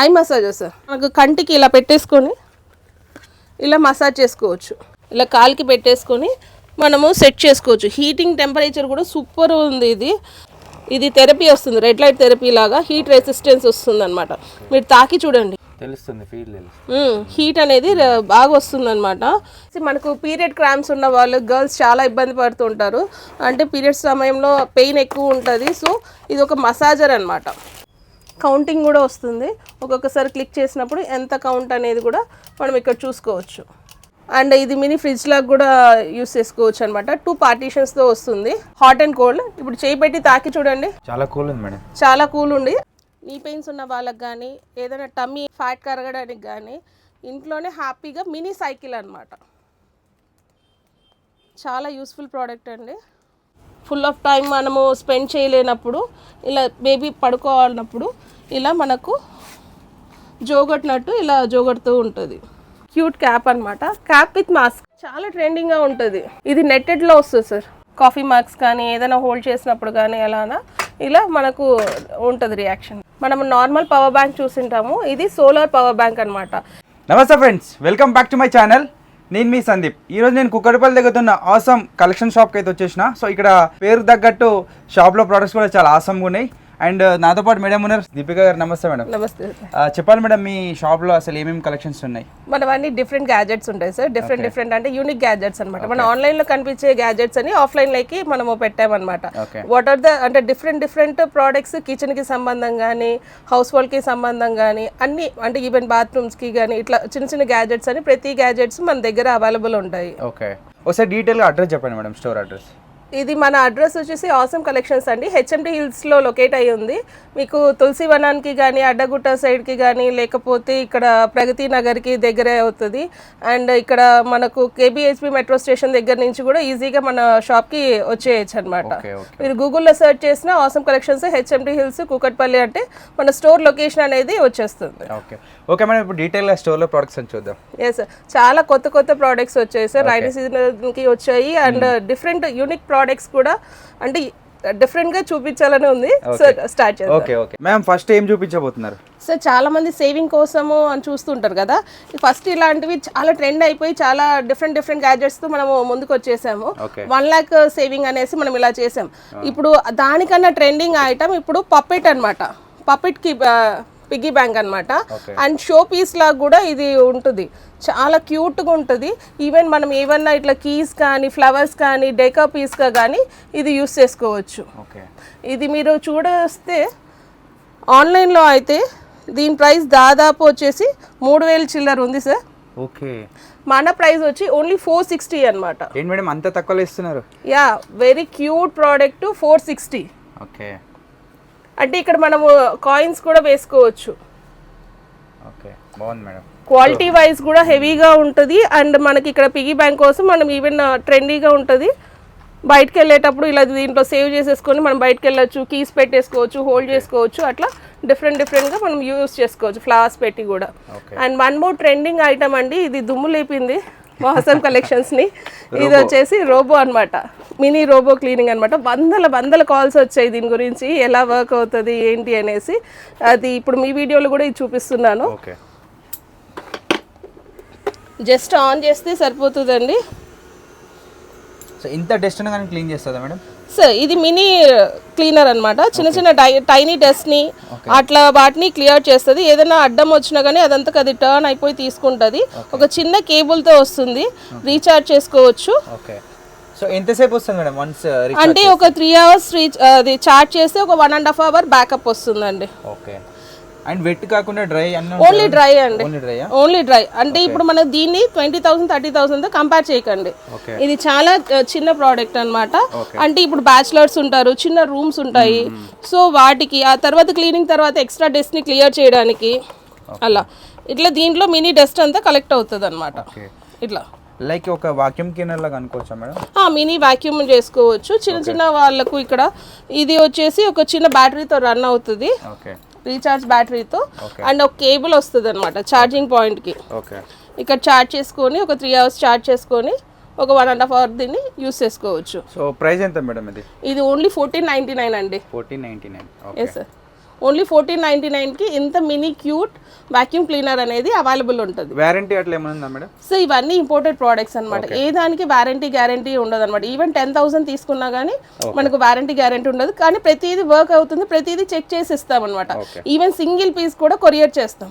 I massages మనకు కంటికి ఇలా పెట్టేసుకొని ఇలా మసాజ్ చేసుకోవచ్చు. ఇలా కాలికి పెట్టేసుకొని మనము సెట్ చేసుకోవచ్చు. హీటింగ్ టెంపరేచర్ కూడా సూపర్ ఉంది. ఇది థెరపీ వస్తుంది, రెడ్ లైట్ థెరపీ లాగా హీట్ రెసిస్టెన్స్ వస్తుంది అనమాట. మీరు తాకి చూడండి, తెలుస్తుంది, ఫీల్ హీట్ అనేది బాగా వస్తుంది అనమాట. మనకు పీరియడ్ క్రాంప్స్ ఉన్న వాళ్ళు గర్ల్స్ చాలా ఇబ్బంది పడుతుంటారు, అంటే పీరియడ్స్ సమయంలో పెయిన్ ఎక్కువ ఉంటుంది. సో ఇది ఒక మసాజర్ అనమాట. కౌంటింగ్ కూడా వస్తుంది, ఒక్కొక్కసారి క్లిక్ చేసినప్పుడు ఎంత కౌంట్ అనేది కూడా మనం ఇక్కడ చూసుకోవచ్చు. అండ్ ఇది మినీ ఫ్రిడ్జ్ లాగా కూడా యూస్ చేసుకోవచ్చు అనమాట. 2 పార్టీషన్స్తో వస్తుంది, హాట్ అండ్ కోల్డ్. ఇప్పుడు చేయి పెట్టి తాకి చూడండి, చాలా కూల్ ఉంది మేడం, చాలా కూల్ ఉంది. నీ పెయిన్స్ ఉన్న వాళ్ళకి కానీ ఏదైనా టమ్మీ ఫ్యాట్ కరగడానికి కానీ ఇంట్లోనే హ్యాపీగా మినీ సైకిల్ అనమాట. చాలా యూస్ఫుల్ ప్రోడక్ట్ అండి. ఫుల్ ఆఫ్ టైం మనము స్పెండ్ చేయలేనప్పుడు ఇలా బేబీ పడుకోవాలన్నప్పుడు ఇలా మనకు జోగొట్టినట్టు ఇలా జోగొడుతూ ఉంటుంది. క్యూట్ క్యాప్ అనమాట, క్యాప్ విత్ మాస్క్. చాలా ట్రెండింగ్గా ఉంటుంది. ఇది నెట్టెడ్లో వస్తుంది సార్. కాఫీ మార్క్స్ కానీ ఏదైనా హోల్డ్ చేసినప్పుడు కానీ అలానా ఇలా మనకు ఉంటుంది రియాక్షన్. మనం నార్మల్ పవర్ బ్యాంక్ చూసింటాము, ఇది సోలార్ పవర్ బ్యాంక్ అనమాట. నమస్తే friends, welcome back to my channel. నేను మీ సందీప్. ఈరోజు నేను కుక్కడపల్లి దగ్గర ఆసమ్ కలెక్షన్ షాప్కి అయితే వచ్చేసిన. సో ఇక్కడ పేరు తగ్గట్టు షాప్లో ప్రోడక్ట్స్ కూడా చాలా ఆసమ్గా ఉన్నాయి. అండ్ నాతో పాటు మేడం ఉన్నారు, దీపిక గారు. నమస్తే మేడం. నమస్తే. చెప్పాలి మేడం, మీ షాప్లో అసలు ఏమేమి కలెక్షన్స్ ఉన్నాయి? మనవన్నీ డిఫరెంట్ గ్యాజెట్స్ ఉంటాయి సార్. డిఫరెంట్ అంటే యూనిక్ గ్యాజెట్స్ అనమాట. మన ఆన్లైన్లో కనిపించే గ్యాజెట్స్ అని ఆఫ్లైన్లోకి మనము పెట్టామన్నమాట. వాట్ ఆర్ ద అంటే డిఫరెంట్ ప్రోడక్ట్స్, కిచెన్కి సంబంధం కానీ హౌస్ హోల్డ్కి సంబంధం కానీ అన్ని, అంటే ఈవెన్ బాత్రూమ్స్కి కానీ ఇట్లా చిన్న గ్యాజెట్స్ అని ప్రతి గ్యాజెట్స్ మన దగ్గర అవైలబుల్ ఉంటాయి. ఓకే, ఒకసారి డీటెయిల్గా అడ్రస్ చెప్పండి మేడం, స్టోర్ అడ్రస్. ఇది మన అడ్రస్ వచ్చేసి ఆసమ్ కలెక్షన్స్ అండి, హెచ్ఎండి హిల్స్లో లొకేట్ అయ్యి ఉంది. మీకు తులసివనానికి కానీ అడ్డగుట్ట సైడ్కి కానీ లేకపోతే ఇక్కడ ప్రగతి నగర్కి దగ్గరే అవుతుంది. అండ్ ఇక్కడ మనకు కేబిహెచ్పి మెట్రో స్టేషన్ దగ్గర నుంచి కూడా ఈజీగా మన షాప్కి వచ్చేయచ్చు అనమాట. మీరు గూగుల్లో సెర్చ్ చేసిన awesome collections HMD hills Kukatpally అంటే మన స్టోర్ లొకేషన్ అనేది వచ్చేస్తుంది. ఓకే మేడం, ఇప్పుడు డీటెయిల్గా స్టోర్లో ప్రోడక్ట్స్ అని చూద్దాం. ఎస్, చాలా కొత్త ప్రోడక్ట్స్ వచ్చాయి సార్. రైనీ సీజన్కి వచ్చాయి అండ్ డిఫరెంట్ యూనిక్ ప్రోడక్ట్స్ కూడా, అంటే డిఫరెంట్ గా చూపించాలని ఉంది. స్టార్ట్ చేద్దాం. ఓకే మ్యామ్, ఫస్ట్ ఏం చూపించబోతున్నారు సార్? చాలా మంది సేవింగ్ కోసము అని చూస్తుంటారు కదా, ఫస్ట్ ఇలాంటివి చాలా ట్రెండ్ అయిపోయి చాలా డిఫరెంట్ గ్యాజెట్స్ తో మనము ముందుకు వచ్చేసాము. 1 lakh సేవింగ్ అనేసి మనం ఇలా చేసాం. ఇప్పుడు దానికన్నా ట్రెండింగ్ ఐటమ్ ఇప్పుడు పప్పెట్ అనమాట. పప్పెట్ కి పిగ్గీ బ్యాంక్ అనమాట. అండ్ షో పీస్ లాగా కూడా ఇది ఉంటుంది, చాలా క్యూట్గా ఉంటుంది. ఈవెన్ మనం ఏమన్నా ఇట్లా కీస్ కానీ ఫ్లవర్స్ కానీ డెకా పీస్గా కానీ ఇది యూస్ చేసుకోవచ్చు. ఇది మీరు చూడొస్తే ఆన్లైన్లో అయితే దీని ప్రైస్ దాదాపు వచ్చేసి 3000 చిల్లర ఉంది సార్. ఓకే, మన ప్రైస్ వచ్చి ఓన్లీ 460 అనమాట. ఏంటి మేడం అంత తక్కువలో ఇస్తున్నారు? Yeah, very cute product, 460. Okay, అంటే ఇక్కడ మనము కాయిన్స్ కూడా వేసుకోవచ్చు. ఓకే, బాగుంది మేడం. క్వాలిటీ వైజ్ కూడా హెవీగా ఉంటుంది. అండ్ మనకి ఇక్కడ పిగ్గీ బ్యాంక్ కోసం మనం ఈవెన్ ట్రెండీగా ఉంటుంది. బయటకు వెళ్ళేటప్పుడు ఇలా దీంట్లో సేవ్ చేసేసుకొని మనం బయటకు వెళ్ళొచ్చు, కీస్ పెట్టేసుకోవచ్చు, హోల్డ్ చేసుకోవచ్చు, అట్లా డిఫరెంట్గా మనం యూస్ చేసుకోవచ్చు ఫ్లవర్స్ పెట్టి కూడా. అండ్ 1 more ట్రెండింగ్ ఐటమ్ అండి, ఇది దుమ్ము లేపింది ఆసమ్ కలెక్షన్స్ని. ఇది వచ్చేసి రోబో అనమాట, మినీ రోబో క్లీనింగ్ అనమాట. వందల కాల్స్ వచ్చాయి దీని గురించి, ఎలా వర్క్ అవుతుంది ఏంటి అనేసి. అది ఇప్పుడు మీ వీడియోలో కూడా ఇది చూపిస్తున్నాను. జస్ట్ ఆన్ చేస్తే సరిపోతుందండి. సో ఇంత డస్ట్ కానీ క్లీన్ చేస్తుందా మేడం? సార్ ఇది మినీ క్లీనర్ అనమాట. చిన్న టైనీ డస్ట్ని అట్లా వాటిని క్లియర్ చేస్తుంది. ఏదైనా అడ్డం వచ్చినా కానీ అదంతా అది టర్న్ అయిపోయి తీసుకుంటుంది. ఒక చిన్న కేబుల్తో వస్తుంది, రీఛార్జ్ చేసుకోవచ్చు. సో ఎంతసేపు వస్తుంది మేడం వన్స్? అంటే ఒక 3 hours అది చార్జ్ చేస్తే ఒక 1.5 hour బ్యాకప్ వస్తుందండి. ఓకే, అండ్ వెట్ కాకుండా డ్రై అన్న? ఓన్లీ డ్రై అండి, ఓన్లీ డ్రై. అంటే ఇప్పుడు మనం దీన్ని 20,000 30,000 తో కంపేర్ చేయకండి. ఇది చాలా చిన్న ప్రోడక్ట్ అనమాట. అంటే ఇప్పుడు బ్యాచిలర్స్ ఉంటారు, చిన్న రూమ్స్ ఉంటాయి, సో వాటికి ఆ తర్వాత క్లీనింగ్ తర్వాత ఎక్స్ట్రా డస్ట్ ని క్లియర్ చేయడానికి అలా ఇట్లా దీంట్లో మినీ డస్ట్ అంతా కలెక్ట్ అవుతుంది అనమాట. ఇట్లా లైక్ ఒక వాక్యూమ్ క్లీనర్ లాగా అనుకోవచ్చా మేడం? మినీ వాక్యూమ్ చేసుకోవచ్చు. చిన్న వాళ్ళకు ఇక్కడ ఇది వచ్చేసి ఒక చిన్న బ్యాటరీతో రన్ అవుతుంది, రీఛార్జ్ బ్యాటరీతో. అండ్ ఒక కేబుల్ వస్తుంది అనమాట ఛార్జింగ్ పాయింట్కి. ఇక్కడ ఛార్జ్ చేసుకొని ఒక 3 hours ఛార్జ్ చేసుకొని ఒక 1.5 hour దీన్ని యూస్ చేసుకోవచ్చు. సో ప్రైస్ ఎంత మేడం ఇది? ఇది ఓన్లీ 1499 అండి. 1499. Yes sir. ఓన్లీ 1499కి ఇంత మినీ క్యూట్ వాక్యూమ్ క్లీనర్ అనేది అవైలబుల్ ఉంటుంది. వారంటీ అట్లా ఏమైనా ఉందా మేడం? సో ఇవన్నీ ఇంపోర్టెడ్ ప్రోడక్ట్స్ అనమాట. ఏ దానికి వారంటీ గ్యారంటీ ఉండదు అనమాట. ఈవెన్ 10,000 తీసుకున్నా కానీ మనకు వారంటీ గ్యారంటీ ఉండదు. కానీ ప్రతిదీ వర్క్ అవుతుంది, ప్రతిదీ చెక్ చేసి ఇస్తాం అనమాట. ఈవెన్ సింగిల్ పీస్ కూడా కొరియర్ చేస్తాం,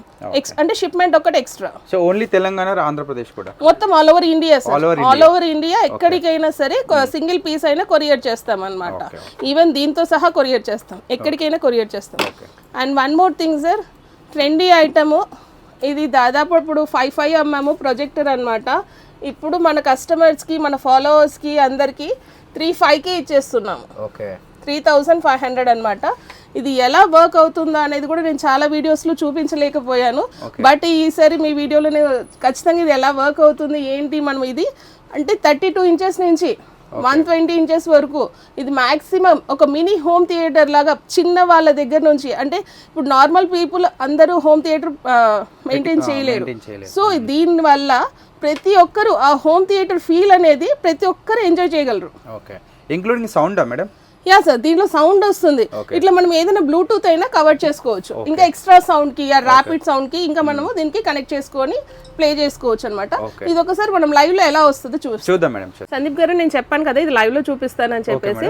అంటే షిప్మెంట్ ఒకటి extra. So only Telangana, Andhra Pradesh కూడా మొత్తం all over India sir, all over India ఎక్కడికైనా సరే సింగిల్ పీస్ అయినా కొరియర్ చేస్తాం అనమాట. ఈవెన్ దీంతో సహా కొరియర్ చేస్తాం, ఎక్కడికైనా కొరియర్ చేస్తాం. And one more thing sir, trendy item ఇది దాదాపు ఇప్పుడు 5 అమ్మాము ప్రొజెక్టర్ అనమాట. ఇప్పుడు మన కస్టమర్స్కి, మన ఫాలోవర్స్కి అందరికీ 3,500కే ఇచ్చేస్తున్నాము. 3,500 అనమాట. ఇది ఎలా వర్క్ అవుతుందో అనేది కూడా నేను చాలా వీడియోస్లో చూపించలేకపోయాను. బట్ ఈసారి మీ వీడియోలో నేను ఖచ్చితంగా ఇది ఎలా వర్క్ అవుతుంది ఏంటి, మనం ఇది అంటే 32 ఇంచెస్ నుంచి 120 ఇంచెస్ వరకు ఇది మాక్సిమం ఒక మినీ హోమ్ థియేటర్ లాగా చిన్న వాళ్ళ దగ్గర నుంచి, అంటే ఇప్పుడు నార్మల్ పీపుల్ అందరూ హోమ్ థియేటర్ మెయింటైన్ చేయలేరు. సో దీనివల్ల ప్రతి ఒక్కరు ఆ హోమ్ థియేటర్ ఫీల్ అనేది ప్రతి ఒక్కరు ఎంజాయ్ చేయగలరు. ఇంక్లూడింగ్ సౌండా మేడం? యా సార్, దీంట్లో సౌండ్ వస్తుంది. ఇట్లా మనం ఏదైనా బ్లూటూత్ అయినా కవర్ చేసుకోవచ్చు. ఇంకా ఎక్స్ట్రా సౌండ్ కి, ర్యాపిడ్ సౌండ్ కి ఇంకా మనము దీనికి కనెక్ట్ చేసుకొని ప్లే చేసుకోవచ్చు అనమాట. ఇది ఒకసారి మనం లైవ్ లో ఎలా వస్తుందో చూద్దాం మేడం. సందీప్ గారు, నేను చెప్పాను కదా ఇది లైవ్ లో చూపిస్తానని చెప్పేసి,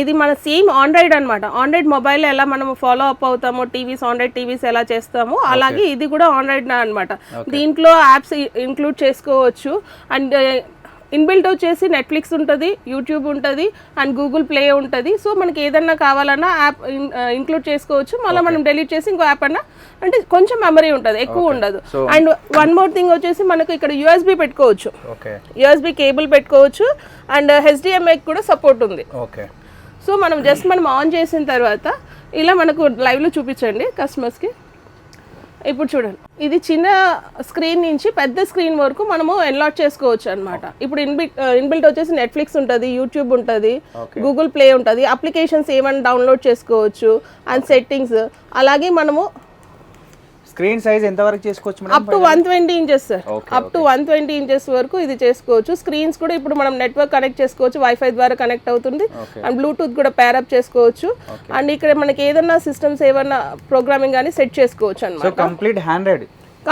ఇది మన సేమ్ ఆండ్రాయిడ్ అనమాట. ఆండ్రాయిడ్ మొబైల్ ఎలా మనం ఫాలో అప్ అవుతామో, టీవీస్ ఆండ్రాయిడ్ టీవీస్ ఎలా చేస్తామో అలాగే ఇది కూడా ఆండ్రాయిడ్ అనమాట. దీంట్లో యాప్స్ ఇంక్లూడ్ చేసుకోవచ్చు. అండ్ ఇన్బిల్ట్ వచ్చేసి నెట్ఫ్లిక్స్ ఉంటుంది, యూట్యూబ్ ఉంటుంది అండ్ గూగుల్ ప్లే ఉంటుంది. సో మనకి ఏదన్నా కావాలన్నా యాప్ ఇంక్లూడ్ చేసుకోవచ్చు. మళ్ళీ మనం డెలీట్ చేసి ఇంకో యాప్ అన్నా, అంటే కొంచెం మెమరీ ఉంటుంది, ఎక్కువ ఉండదు. అండ్ వన్ మోర్ థింగ్ వచ్చేసి మనకు ఇక్కడ యూఎస్బి పెట్టుకోవచ్చు, యూఎస్బి కేబుల్ పెట్టుకోవచ్చు అండ్ HDMI కూడా సపోర్ట్ ఉంది. సో మనం ఆన్ చేసిన తర్వాత ఇలా మనకు లైవ్లో చూపించండి కస్టమర్స్కి. ఇప్పుడు చూడండి, ఇది చిన్న స్క్రీన్ నుంచి పెద్ద స్క్రీన్ వరకు మనము ఎన్లాట్ చేసుకోవచ్చు అనమాట. ఇప్పుడు ఇన్బిల్ట్ వచ్చేసి నెట్ఫ్లిక్స్ ఉంటుంది, యూట్యూబ్ ఉంటుంది, గూగుల్ ప్లే ఉంటుంది, అప్లికేషన్స్ ఏమైనా డౌన్లోడ్ చేసుకోవచ్చు అండ్ సెట్టింగ్స్. అలాగే మనము స్క్రీన్ సైజ్ ఎంత వరకు చేసుకోవచ్చు madam? Up to 120 inches sir, up to 120 inches వరకు ఇది చేసుకోవచ్చు. స్క్రీన్స్ కూడా ఇప్పుడు మనం నెట్వర్క్ కనెక్ట్ చేసుకోవచ్చు, వైఫై ద్వారా కనెక్ట్ అవుతుంది అండ్ బ్లూటూత్ కూడా పేరప్ చేసుకోవచ్చు. అండ్ ఇక్కడ మనకి ఏదైనా సిస్టమ్స్ ఏమన్నా ప్రోగ్రామింగ్ కానీ సెట్ చేసుకోవచ్చు అనమాట.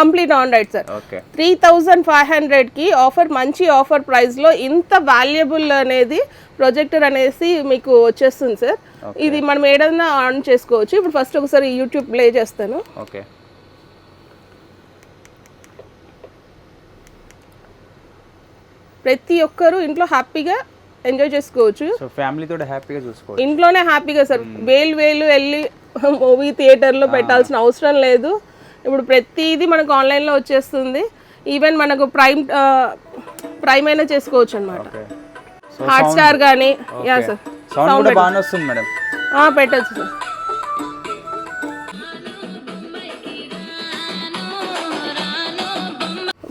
Complete Android sir. 3,500కి ఆఫర్, మంచి ఆఫర్ ప్రైస్ లో ఇంత వాల్యుబుల్ అనేది ప్రొజెక్టర్ అనేసి మీకు వచ్చేస్తుంది సార్. ఇది మనం ఏదైనా ఆన్ చేసుకోవచ్చు. ఇప్పుడు ఫస్ట్ ఒకసారి యూట్యూబ్ ప్లే చేస్తాను. ప్రతి ఒక్కరు ఇంట్లో హ్యాపీగా ఎంజాయ్ చేసుకోవచ్చు, ఫ్యామిలీతో హ్యాపీగా చూసుకోవచ్చు, ఇంట్లోనే హ్యాపీగా సార్. వేలు వెళ్ళి మూవీ థియేటర్లో పెట్టాల్సిన అవసరం లేదు. ఇప్పుడు ప్రతిదీ మనకు ఆన్లైన్లో వచ్చేస్తుంది. ఈవెన్ మనకు ప్రైమ్ అయినా చేసుకోవచ్చు అనమాట, హాట్స్టార్ కానీ. యా సార్, సౌండ్ బాగానే వస్తుంది మేడం, పెట్టచ్చు సార్.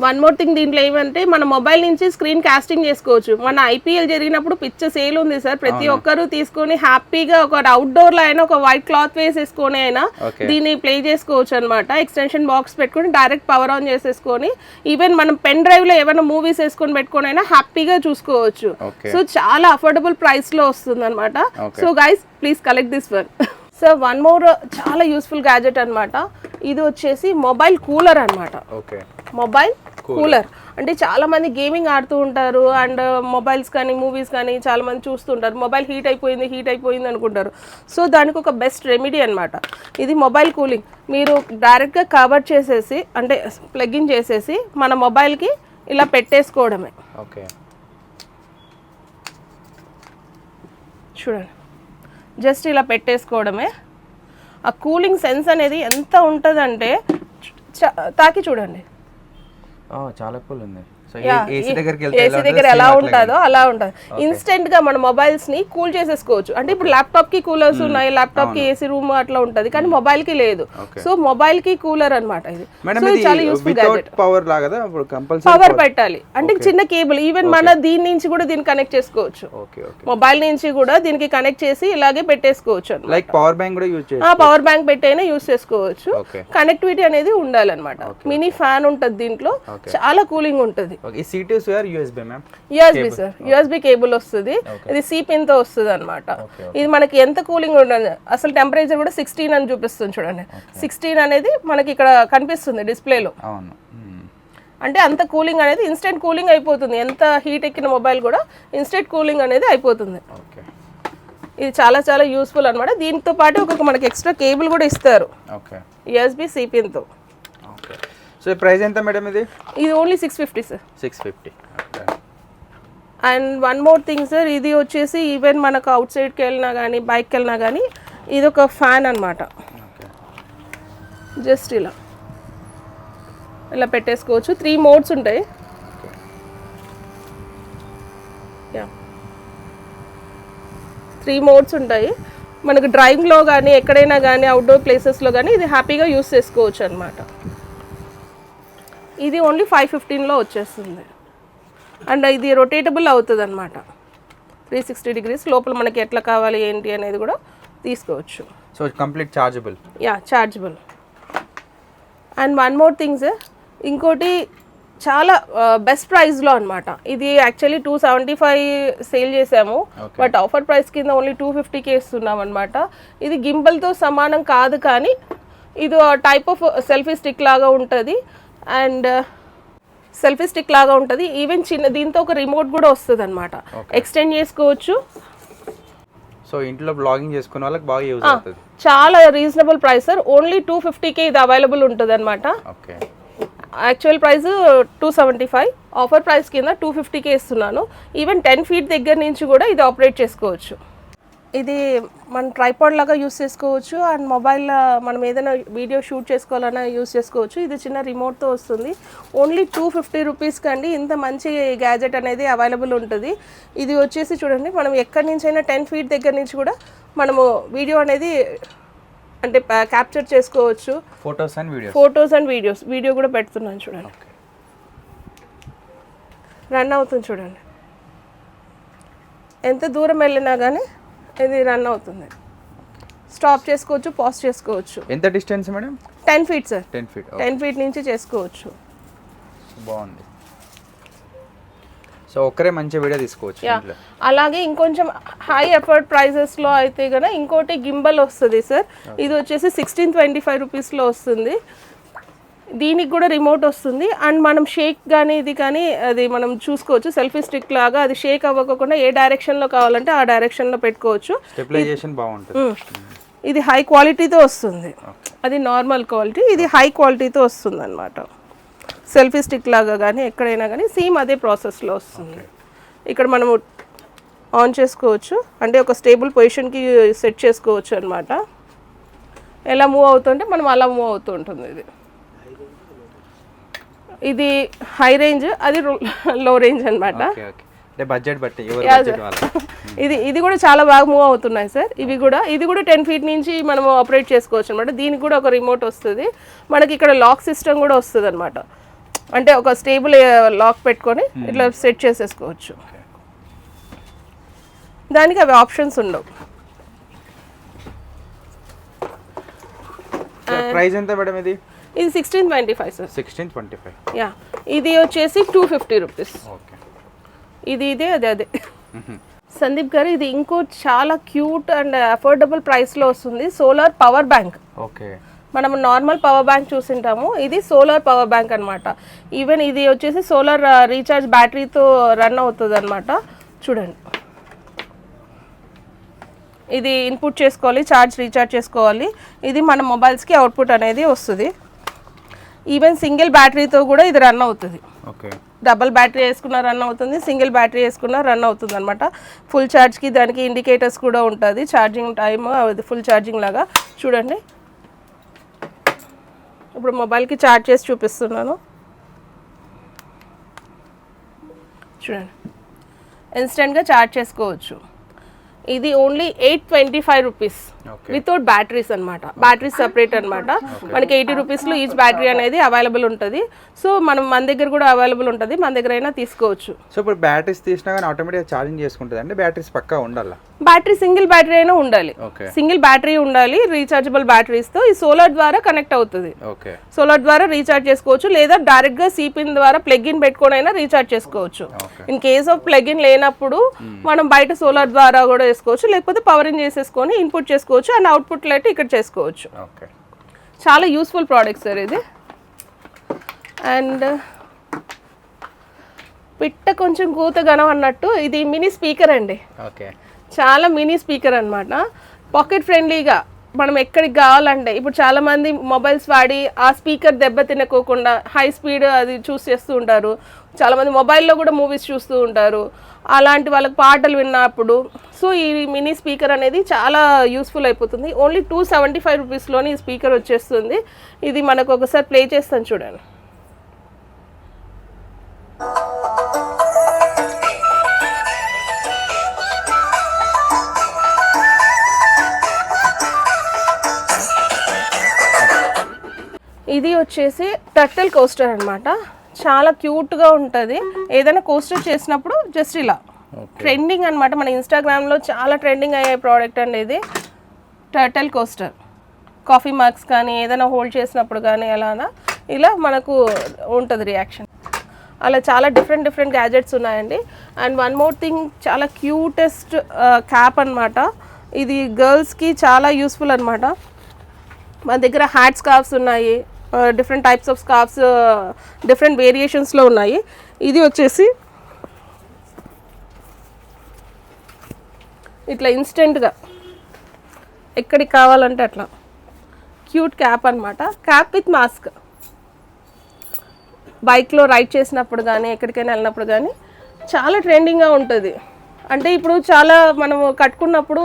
వన్ మోర్ థింగ్, దీంట్లో ఏమంటే మన మొబైల్ నుంచి స్క్రీన్ కాస్టింగ్ చేసుకోవచ్చు. మన IPL జరిగినప్పుడు పిచ్చ సేల్ ఉంది సార్. ప్రతి ఒక్కరు తీసుకొని హ్యాపీగా ఒక అవుట్డోర్ లో అయినా ఒక వైట్ క్లాత్ వేసేసుకొని అయినా దీన్ని ప్లే చేసుకోవచ్చు అనమాట. ఎక్స్టెన్షన్ బాక్స్ పెట్టుకొని డైరెక్ట్ పవర్ ఆన్ చేసేసుకొని ఈవెన్ మనం పెన్ డ్రైవ్ లో ఏమైనా మూవీస్ వేసుకొని పెట్టుకొని అయినా హ్యాపీగా చూసుకోవచ్చు. సో చాలా అఫోర్డబుల్ ప్రైస్ లో వస్తుంది అనమాట. So guys, please collect this one. So one more చాలా యూస్ఫుల్ గ్యాజెట్ అనమాట. ఇది వచ్చేసి మొబైల్ కూలర్ అనమాట. మొబైల్ కూలర్ అంటే చాలా మంది గేమింగ్ ఆడుతూ ఉంటారు అండ్ మొబైల్స్ కానీ మూవీస్ కానీ చాలా మంది చూస్తుంటారు. మొబైల్ హీట్ అయిపోయింది అనుకుంటారు. సో దానికి ఒక బెస్ట్ రెమెడీ అనమాట ఇది మొబైల్ కూలింగ్. మీరు డైరెక్ట్గా కవర్ చేసేసి, అంటే ప్లగ్ ఇన్ చేసేసి మన మొబైల్కి ఇలా పెట్టేసుకోవడమే. చూడండి, జస్ట్ ఇలా పెట్టేసుకోవడమే. ఆ కూలింగ్ సెన్స్ అనేది ఎంత ఉంటుందంటే తాకి చూడండి, చాలా కూల్ ఉంది. ఏసీ దగ్గర ఎలా ఉంటుందో అలా ఉంటుంది. ఇన్స్టెంట్ గా మన మొబైల్స్ ని కూల్ చేసేసుకోవచ్చు. అంటే ఇప్పుడు ల్యాప్టాప్ కి కూలర్స్ ఉన్నాయి, ల్యాప్టాప్ కి ఏసీ రూమ్ అట్లా ఉంటది, కానీ మొబైల్ కి లేదు. సో మొబైల్ కి కూలర్ అనమాట ఇది. సో ఇది చాలా యూస్ఫుల్ గ్యాజెట్. పవర్ పెట్టాలి అంటే చిన్న కేబుల్, ఈవెన్ మన దీని నుంచి కూడా దీన్ని కనెక్ట్ చేసుకోవచ్చు. మొబైల్ నుంచి కూడా దీనికి కనెక్ట్ చేసి ఇలాగే పెట్టేసుకోవచ్చు. లైక్ పవర్ బ్యాంక్ కూడా యూజ్ చేసుకోవచ్చు, పవర్ బ్యాంక్ పెట్టైనా యూజ్ చేసుకోవచ్చు. కనెక్టివిటీ అనేది ఉండాలన్నమాట. మినీ ఫ్యాన్ ఉంటది దీంట్లో, చాలా కూలింగ్ ఉంటది. ఓకే. ఈ C2 USB ma'am? USB sir, USB cable వస్తుంది. ఇది C పిన్ తో వస్తుంది అనమాట. ఇది మనకి ఎంత కూలింగ్ ఉండదు, అసలు టెంపరేచర్ కూడా 16 అని చూపిస్తుంది చూడండి. 16 అనేది మనకి ఇక్కడ కనిపిస్తుంది డిస్ప్లేలో. అవును. అంటే అంత కూలింగ్ అనేది ఇన్స్టెంట్ కూలింగ్ అయిపోతుంది. ఎంత హీట్ ఎక్కిన మొబైల్ కూడా ఇన్స్టెంట్ కూలింగ్ అనేది అయిపోతుంది. ఓకే. ఇది చాలా చాలా యూస్ఫుల్ అనమాట. దీంతో పాటు ఒక్కొక్క మనకి ఎక్స్ట్రా కేబుల్ కూడా ఇస్తారు. ఓకే. యూఎస్బి C పిన్తో. ఓకే. సో ప్రైస్ ఎంత మేడం ఇది? ఇది only 650 sir. 650. Okay. And one more thing sir, ఇది వచ్చేసి ఈవెన్ మనకు అవుట్ సైడ్కి వెళ్ళినా కానీ బైక్కి వెళ్ళినా కానీ ఇది ఒక ఫ్యాన్ అనమాట. జస్ట్ ఇలా పెట్టేసుకోవచ్చు. 3 మోడ్స్ ఉంటాయి. యా, 3 మోడ్స్ ఉంటాయి. మనకు డ్రైవింగ్లో కానీ ఎక్కడైనా కానీ అవుట్డోర్ ప్లేసెస్లో కానీ ఇది హ్యాపీగా యూస్ చేసుకోవచ్చు అనమాట. ఇది ఓన్లీ 515లో వచ్చేస్తుంది. అండ్ ఇది రొటేటబుల్ అవుతుంది అనమాట. 360 degrees లోపల మనకి ఎట్లా కావాలి ఏంటి అనేది కూడా తీసుకోవచ్చు. So complete chargeable? Yeah, chargeable. And one more things, ఇంకోటి చాలా బెస్ట్ ప్రైస్లో అనమాట. ఇది యాక్చువల్లీ 275 సేల్ చేసాము, బట్ ఆఫర్ ప్రైస్ కింద ఓన్లీ 250కి ఇస్తున్నాం అనమాట. ఇది గింబల్తో సమానం కాదు, కానీ ఇది టైప్ ఆఫ్ సెల్ఫీ స్టిక్ లాగా ఉంటుంది. అండ్ సెల్ఫీ స్టిక్ లాగా ఉంటుంది. ఈవెన్ చిన్న దీంతో ఒక రిమోట్ కూడా వస్తుంది అనమాట. ఎక్స్టెండ్ చేసుకోవచ్చు. సో ఇంట్లో బ్లాగింగ్ చేసుకునే వాళ్ళకి బాగా యూజ్ అవుతుంది. చాలా రీజనబుల్ ప్రైస్ సార్. ఓన్లీ 250కే ఇది అవైలబుల్ ఉంటుంది అనమాట. Okay. Actual price 275, offer price కింద 250కే ఇస్తున్నాను. ఈవెన్ 10 feet దగ్గర నుంచి కూడా ఇది ఆపరేట్ చేసుకోవచ్చు. ఇది మన ట్రైపాడ్ లాగా యూస్ చేసుకోవచ్చు. అండ్ మొబైల్ మనం ఏదైనా వీడియో షూట్ చేసుకోవాలన్నా యూస్ చేసుకోవచ్చు. ఇది చిన్న రిమోట్తో వస్తుంది. ఓన్లీ 250 రూపీస్కి అండి ఇంత మంచి గ్యాజెట్ అనేది అవైలబుల్ ఉంటుంది. ఇది వచ్చేసి చూడండి, మనం ఎక్కడి నుంచి అయినా 10 feet దగ్గర నుంచి కూడా మనము వీడియో అనేది అంటే క్యాప్చర్ చేసుకోవచ్చు. Photos and videos. వీడియో కూడా పెడుతున్నాను చూడండి. రన్ అవుతుంది చూడండి. ఎంత దూరం వెళ్ళినా కానీ ఇది రన్ అవుతుంది. స్టాప్ చేసుకోవచ్చు, పాజ్ చేసుకోవచ్చు. ఎంత distance madam? 10 feet sir. 10 feet. 10 feet నుంచి చేసుకోవచ్చు. బాగుంది. సో ఒక్కరే మంచి వీడియో తీసుకోవచ్చు. అలాగే ఇంకొంచెం హై ఎఫర్ట్ ప్రైజెస్లో అయితే కనుక ఇంకోటి గింబల్ వస్తుంది సార్. ఇది వచ్చేసి 1625 రూపీస్లో వస్తుంది. దీనికి కూడా రిమోట్ వస్తుంది. అండ్ మనం షేక్ కానీ ఇది కానీ అది మనం చూసుకోవచ్చు. సెల్ఫీ స్టిక్ లాగా అది షేక్ అవ్వకుండా ఏ డైరెక్షన్లో కావాలంటే ఆ డైరెక్షన్లో పెట్టుకోవచ్చు. స్టెబిలైజేషన్ బాగుంటుంది. ఇది హై క్వాలిటీతో వస్తుంది. అది నార్మల్ క్వాలిటీ, ఇది హై క్వాలిటీతో వస్తుంది అనమాట. సెల్ఫీ స్టిక్ లాగా కానీ ఎక్కడైనా కానీ సేమ్ అదే ప్రాసెస్లో వస్తుంది. ఇక్కడ మనము ఆన్ చేసుకోవచ్చు, అంటే ఒక స్టేబుల్ పొజిషన్కి సెట్ చేసుకోవచ్చు అనమాట. ఎలా మూవ్ అవుతుంటే మనం అలా మూవ్ అవుతూ ఉంటుంది. ఇది హై రేంజ్, అది లో రేంజ్ అనమాట. బడ్జెట్ బట్టి ఇది కూడా చాలా బాగా మూవ్ అవుతున్నాయి సార్. ఇది కూడా 10 feet నుంచి మనం ఆపరేట్ చేసుకోవచ్చు అనమాట. దీనికి కూడా ఒక రిమోట్ వస్తుంది. మనకి ఇక్కడ లాక్ సిస్టమ్ కూడా వస్తుంది అనమాట. అంటే ఒక స్టేబుల్ లాక్ పెట్టుకొని ఇట్లా సెట్ చేసేసుకోవచ్చు. దానికి అవి ఆప్షన్స్ ఉండవు. ప్రైస్ ఎంత మేడం ఇది? ఇది 1625 సార్. 1625. యా, ఇది వచ్చేసి 250 రూపీస్. ఓకే. ఇది అదే సందీప్ గారు, ఇది ఇంకో చాలా క్యూట్ అండ్ అఫోర్డబుల్ ప్రైస్లో వస్తుంది. Solar power bank. ఓకే. మనం నార్మల్ పవర్ బ్యాంక్ చూసింటాము, ఇది సోలార్ పవర్ బ్యాంక్ అనమాట. ఈవెన్ ఇది వచ్చేసి సోలార్ రీఛార్జ్ బ్యాటరీతో రన్ అవుతుంది అనమాట. చూడండి, ఇది ఇన్పుట్ చేసుకోవాలి, రీఛార్జ్ చేసుకోవాలి. ఇది మన మొబైల్స్కి అవుట్పుట్ అనేది వస్తుంది. ఈవెన్ సింగిల్ బ్యాటరీతో కూడా ఇది రన్ అవుతుంది. ఓకే. డబల్ బ్యాటరీ వేసుకున్న రన్ అవుతుంది, సింగిల్ బ్యాటరీ వేసుకున్న రన్ అవుతుంది అనమాట. ఫుల్ ఛార్జ్కి దానికి ఇండికేటర్స్ కూడా ఉంటుంది, ఛార్జింగ్ టైమ్, అది ఫుల్ ఛార్జింగ్ లాగా. చూడండి, ఇప్పుడు మొబైల్కి ఛార్జ్ చేసి చూపిస్తున్నాను. చూడండి, ఇన్స్టెంట్గా ఛార్జ్ చేసుకోవచ్చు. ఇది ఓన్లీ 825 రూపీస్. వితౌట్ బ్యాటరీస్ అనమాట. బ్యాటరీస్ సెపరేట్ అనమాట. మనకి 80 రూపీస్లో ఈచ్ బ్యాటరీ అనేది అవైలబుల్ ఉంటుంది. సో మన దగ్గర కూడా అవైలబుల్ ఉంటుంది, మన దగ్గర అయినా తీసుకోవచ్చు. సో ఇప్పుడు బ్యాటరీస్ తీసినా కానీ ఆటోమేటిక్గా ఛార్జింగ్ చేసుకుంటుంది అంటే బ్యాటరీస్ పక్కా ఉండాలా? బ్యాటరీ సింగిల్ బ్యాటరీ అయినా ఉండాలి, సింగిల్ బ్యాటరీ ఉండాలి రీఛార్జబుల్ బ్యాటరీస్ తో. ఈ సోలార్ ద్వారా కనెక్ట్ అవుతుంది. సోలార్ ద్వారా రీఛార్జ్ చేసుకోవచ్చు, లేదా డైరెక్ట్ గా సిపిన్ ద్వారా ప్లగ్ ఇన్ పెట్టుకొని అయినా రీఛార్జ్ చేసుకోవచ్చు. In case of plug in లేనప్పుడు మనం బయట సోలార్ ద్వారా కూడా చేసుకోవచ్చు, లేకపోతే పవర్ ఇన్ చేసేసుకొని ఇన్పుట్ చేసుకోవచ్చు అండ్ అవుట్పుట్ లైట్ ఇక్కడ చేసుకోవచ్చు. చాలా యూస్ఫుల్ ప్రోడక్ట్ సార్ ఇది. అండ్ పిట్ట కొంచెం కూతగనం అన్నట్టు ఇది మినీ స్పీకర్ అండి. చాలా మినీ స్పీకర్ అనమాట. పాకెట్ ఫ్రెండ్లీగా మనం ఎక్కడికి కావాలంటే, ఇప్పుడు చాలా మంది మొబైల్స్ వాడి ఆ స్పీకర్ దెబ్బ తినకోకుండా హై స్పీడ్ అది చూస్ చేస్తూ ఉంటారు. చాలా మంది మొబైల్లో కూడా మూవీస్ చూస్తూ ఉంటారు, అలాంటి వాళ్ళకి పాటలు విన్నప్పుడు. సో ఈ మినీ స్పీకర్ అనేది చాలా యూస్ఫుల్ అయిపోతుంది. ఓన్లీ 275 రూపీస్లోని ఈ స్పీకర్ వచ్చేస్తుంది. ఇది మనకు ఒకసారి ప్లే చేస్తాను చూడండి. ఇది వచ్చేసి టర్టిల్ కోస్టర్ అనమాట. చాలా క్యూట్గా ఉంటుంది. ఏదైనా కోస్టర్ చేసినప్పుడు జస్ట్ ఇలా ట్రెండింగ్ అనమాట. మన ఇన్స్టాగ్రామ్లో చాలా ట్రెండింగ్ అయ్యే ప్రోడక్ట్ అండి ఇది టర్టిల్ కోస్టర్. కాఫీ మగ్స్ కానీ ఏదైనా హోల్డ్ చేసినప్పుడు కానీ అలానా ఇలా మనకు ఉంటుంది రియాక్షన్. అలా చాలా డిఫరెంట్ గ్యాజెట్స్ ఉన్నాయండి. అండ్ వన్ మోర్ థింగ్, చాలా క్యూటెస్ట్ క్యాప్ అనమాట. ఇది గర్ల్స్కి చాలా యూస్ఫుల్ అనమాట. మన దగ్గర హ్యాట్ స్కార్ఫ్స్ ఉన్నాయి, different types of scarfs different వేరియేషన్స్లో ఉన్నాయి. ఇది వచ్చేసి ఇట్లా ఇన్స్టెంట్గా ఎక్కడికి కావాలంటే అట్లా క్యూట్ క్యాప్ అనమాట. Cap with mask. బైక్లో రైడ్ చేసినప్పుడు కానీ ఎక్కడికైనా వెళ్ళినప్పుడు కానీ చాలా ట్రెండింగ్గా ఉంటుంది. అంటే ఇప్పుడు చాలా మనము కట్టుకున్నప్పుడు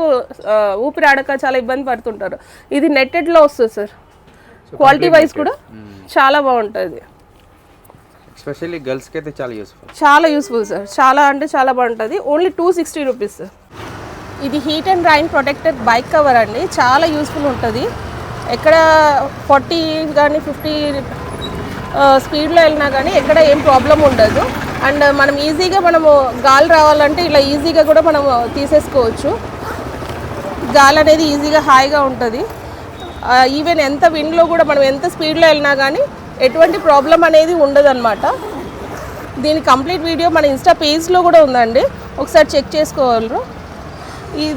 ఊపిరాడక చాలా ఇబ్బంది పడుతుంటారు. ఇది నెట్టెడ్లో వస్తుంది సార్. క్వాలిటీ వైజ్ కూడా చాలా బాగుంటుంది. ఎస్పెషల్లీ గర్ల్స్కి అయితే చాలా యూస్ఫుల్ సార్. చాలా అంటే చాలా బాగుంటుంది. Only 260 rupees sir. ఇది heat and rain protected bike cover అండి. చాలా యూస్ఫుల్ ఉంటుంది. ఎక్కడ 40 కానీ 50 స్పీడ్లో వెళ్ళినా కానీ ఎక్కడ ఏం ప్రాబ్లం ఉండదు. అండ్ మనం ఈజీగా మనము గాలి రావాలంటే ఇలా ఈజీగా కూడా మనము తీసేసుకోవచ్చు. గాలి అనేది ఈజీగా హాయిగా ఉంటుంది. ఈవెన్ ఎంత విండ్లో కూడా మనం ఎంత స్పీడ్లో వెళ్ళినా కానీ ఎటువంటి ప్రాబ్లం అనేది ఉండదన్నమాట. దీని కంప్లీట్ వీడియో మన ఇన్స్టా పేజ్లో కూడా ఉందండి, ఒకసారి చెక్ చేసుకోగలరు.